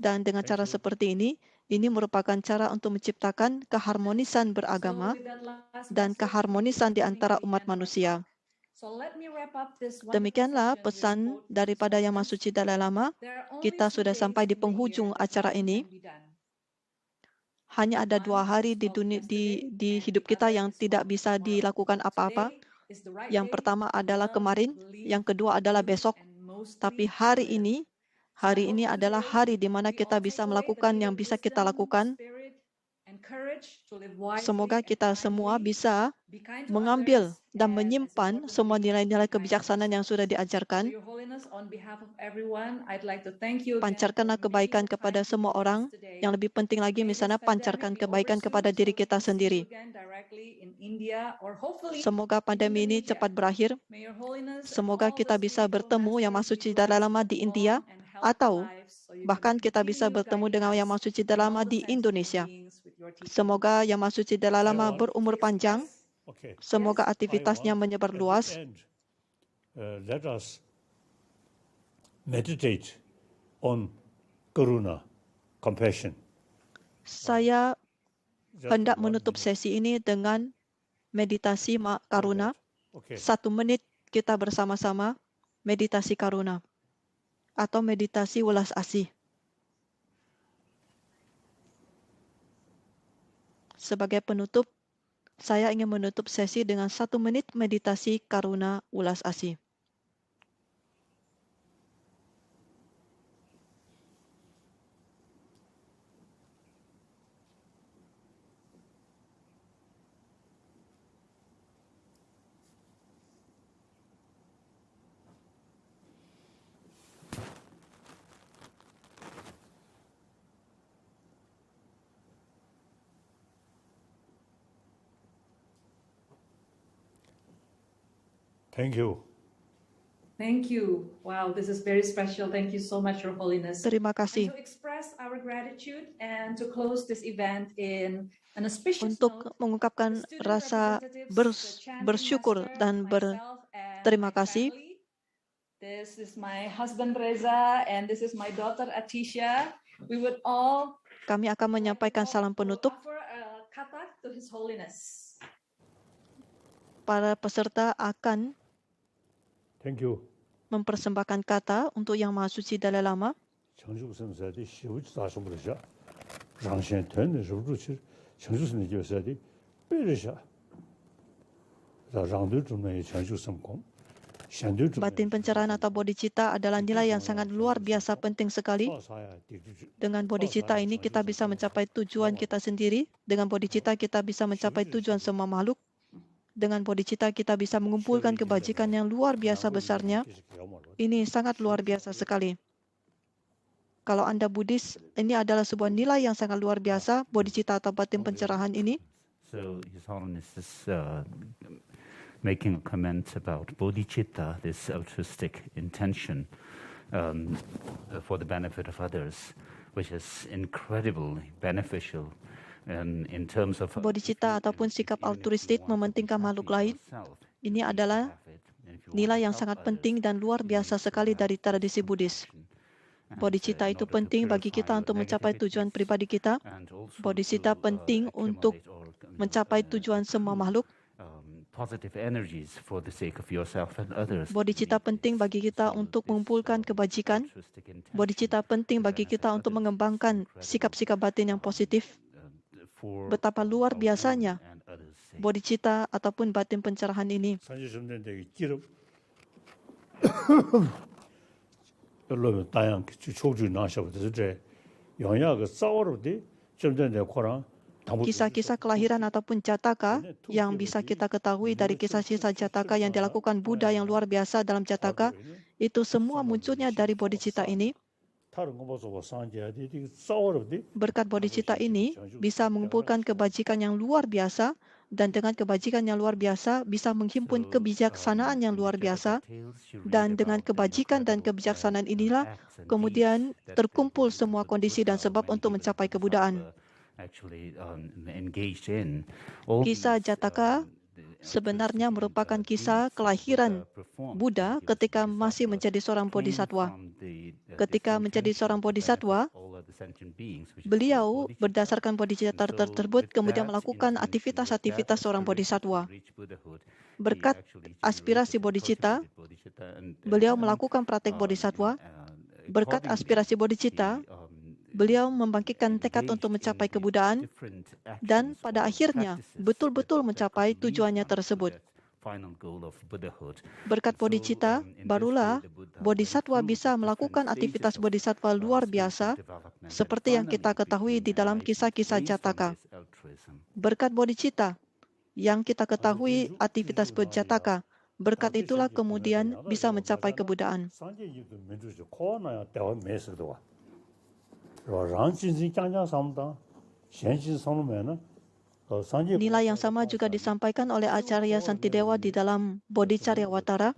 Dan dengan cara seperti ini merupakan cara untuk menciptakan keharmonisan beragama dan keharmonisan di antara umat manusia. Demikianlah pesan daripada Yang Maha Suci Dalai Lama. Kita sudah sampai di penghujung acara ini. Hanya ada 2 hari di hidup kita yang tidak bisa dilakukan apa-apa. Yang pertama adalah kemarin, yang kedua adalah besok. Tapi hari ini adalah hari di mana kita bisa melakukan yang bisa kita lakukan Semoga kita semua bisa mengambil dan menyimpan semua nilai-nilai kebijaksanaan yang sudah diajarkan. Pancarkanlah kebaikan kepada semua orang. Yang lebih penting lagi, misalnya pancarkan kebaikan kepada diri kita sendiri. Semoga pandemi ini cepat berakhir. Semoga kita bisa bertemu Yang Maha Suci Dalai Lama di India, atau bahkan kita bisa bertemu dengan Yang Maha Suci Dalai Lama di Indonesia. Semoga Yang Maha Suci Dalai Lama berumur panjang. Semoga aktivitasnya menyebar luas. Let us meditate on karuna, compassion. Saya hendak menutup sesi ini dengan meditasi karuna. 1 menit kita bersama-sama meditasi karuna atau meditasi welas asih. Sebagai penutup, saya ingin menutup sesi dengan 1 menit meditasi karuna ulas asih. Thank you. Thank you. Wow, this is very special. Thank you so much, Your Holiness. Terima kasih. And to express our gratitude and to close this event in an auspicious Untuk mengungkapkan rasa bersyukur dan berterima kasih. This is my husband Reza and this is my daughter Atisha. We would all Kami akan menyampaikan salam penutup. offer a kata to His Holiness. Para peserta akan Thank you. mempersembahkan kata untuk Yang Maha Suci Dalai Lama. Batin pencerahan atau bodhicitta adalah nilai yang sangat luar biasa penting sekali. Dengan bodhicitta ini kita bisa mencapai tujuan kita sendiri. Dengan bodhicitta kita bisa mencapai tujuan semua makhluk. Dengan bodhicitta kita bisa mengumpulkan kebajikan yang luar biasa besarnya. Ini sangat luar biasa sekali. Kalau Anda Buddhis, ini adalah sebuah nilai yang sangat luar biasa, bodhicitta atau batin pencerahan ini. So His Holiness is making a comment about bodhicitta, this altruistic intention for the benefit of others, which is incredibly beneficial. In terms of Bodhicitta ataupun sikap altruistik mementingkan makhluk lain, ini adalah nilai yang sangat penting dan luar biasa sekali dari tradisi Buddhis. Bodhicitta itu penting bagi kita untuk mencapai tujuan pribadi kita. Bodhicitta penting untuk mencapai tujuan semua makhluk. Bodhicitta penting bagi kita untuk mengumpulkan kebajikan. Bodhicitta penting bagi kita untuk mengembangkan sikap-sikap batin yang positif. Betapa luar biasanya bodhicitta ataupun batin pencerahan ini. Kisah-kisah kelahiran ataupun Jataka yang bisa kita ketahui dari kisah-kisah Jataka yang dilakukan Buddha yang luar biasa dalam Jataka, itu semua munculnya dari bodhicitta ini. Berkat bodhicitta ini bisa mengumpulkan kebajikan yang luar biasa, dan dengan kebajikan yang luar biasa bisa menghimpun kebijaksanaan yang luar biasa, dan dengan kebajikan dan kebijaksanaan inilah kemudian terkumpul semua kondisi dan sebab untuk mencapai kebudayaan. Kisah Jataka sebenarnya merupakan kisah kelahiran Buddha ketika masih menjadi seorang bodhisattva. Ketika menjadi seorang bodhisattva, beliau berdasarkan bodhicitta tersebut kemudian melakukan aktivitas-aktivitas seorang bodhisattva. Berkat aspirasi bodhicitta, beliau melakukan praktek bodhisattva. Berkat aspirasi bodhicitta, beliau membangkitkan tekad untuk mencapai kebudayaan dan pada akhirnya betul-betul mencapai tujuannya tersebut. Berkat bodhicitta, barulah bodhisattva bisa melakukan aktivitas bodhisattva luar biasa seperti yang kita ketahui di dalam kisah-kisah Jataka. berkat bodhicitta yang kita ketahui aktivitas berjataka. Berkat itulah kemudian bisa mencapai kebuddhaan. Nilai yang sama juga disampaikan oleh Acarya Santidewa di dalam Bodhicaryawatara.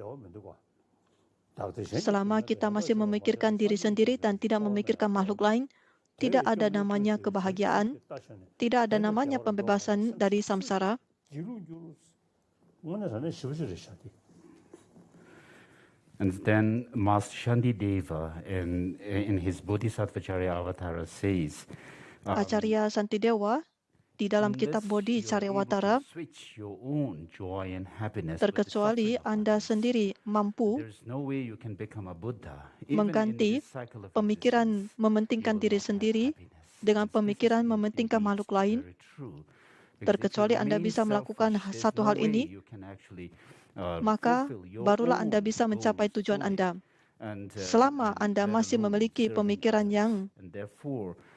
Selama kita masih memikirkan diri sendiri dan tidak memikirkan makhluk lain, tidak ada namanya kebahagiaan, tidak ada namanya pembebasan dari samsara. And then Master Shantideva in his Bodhisattva Charyavatara says, Acarya Santidewa di dalam kitab Bodhicaryawatara, terkecuali Anda sendiri mampu mengganti pemikiran mementingkan diri sendiri dengan pemikiran mementingkan makhluk lain, terkecuali Anda bisa melakukan satu hal ini, maka barulah Anda bisa mencapai tujuan Anda. Selama Anda masih memiliki pemikiran yang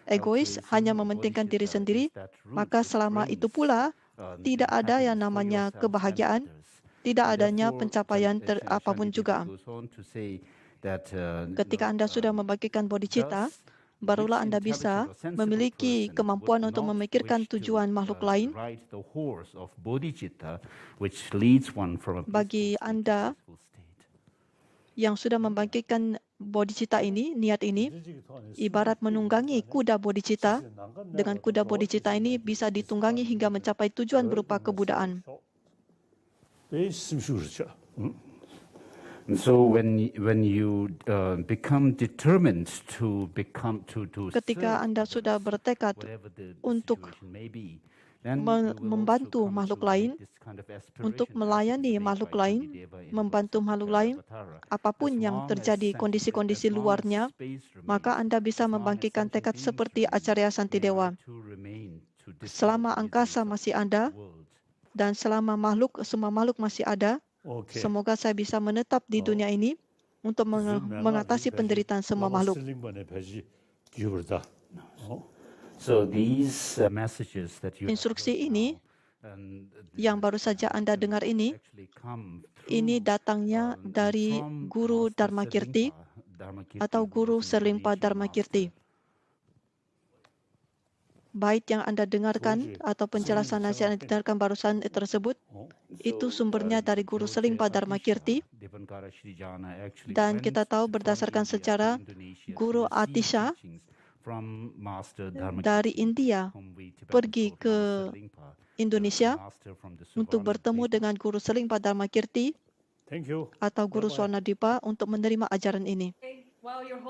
egois, hanya mementingkan diri sendiri, maka selama itu pula tidak ada yang namanya kebahagiaan, tidak adanya pencapaian apapun juga. Ketika Anda sudah membagikan bodhicitta, barulah Anda bisa memiliki kemampuan untuk memikirkan tujuan makhluk lain. Bagi Anda yang sudah membangkitkan bodhicitta ini, niat ini, ibarat menunggangi kuda bodhicitta. Dengan kuda bodhicitta ini bisa ditunggangi hingga mencapai tujuan berupa kebuddhaan. So when you become determined to ketika Anda sudah bertekad untuk membantu makhluk lain, untuk melayani makhluk lain, membantu makhluk lain, apapun yang terjadi kondisi-kondisi luarnya, maka Anda bisa membangkitkan tekad seperti Acarya Santidewa. Selama angkasa masih ada, dan selama semua makhluk masih ada, semoga saya bisa menetap di dunia ini untuk mengatasi penderitaan semua makhluk. Instruksi ini yang baru saja Anda dengar ini datangnya dari Guru Dharmakirti atau Guru Serlimpa Dharmakirti. Bait yang Anda dengarkan atau penjelasan nasihat yang didengarkan barusan tersebut, itu sumbernya dari Guru Serlimpa Dharmakirti. Dan kita tahu berdasarkan sejarah, Guru Atisha dari India pergi ke Indonesia untuk bertemu dengan Guru Serlimpa Dharmakirti atau Guru Swarnadipa untuk menerima ajaran ini.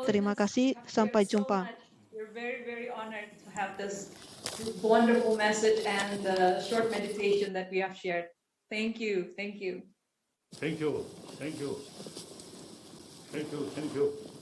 Terima kasih, sampai jumpa. We're very, very honored to have this wonderful message and the short meditation that we have shared. Thank you. Thank you. Thank you. Thank you. Thank you. Thank you.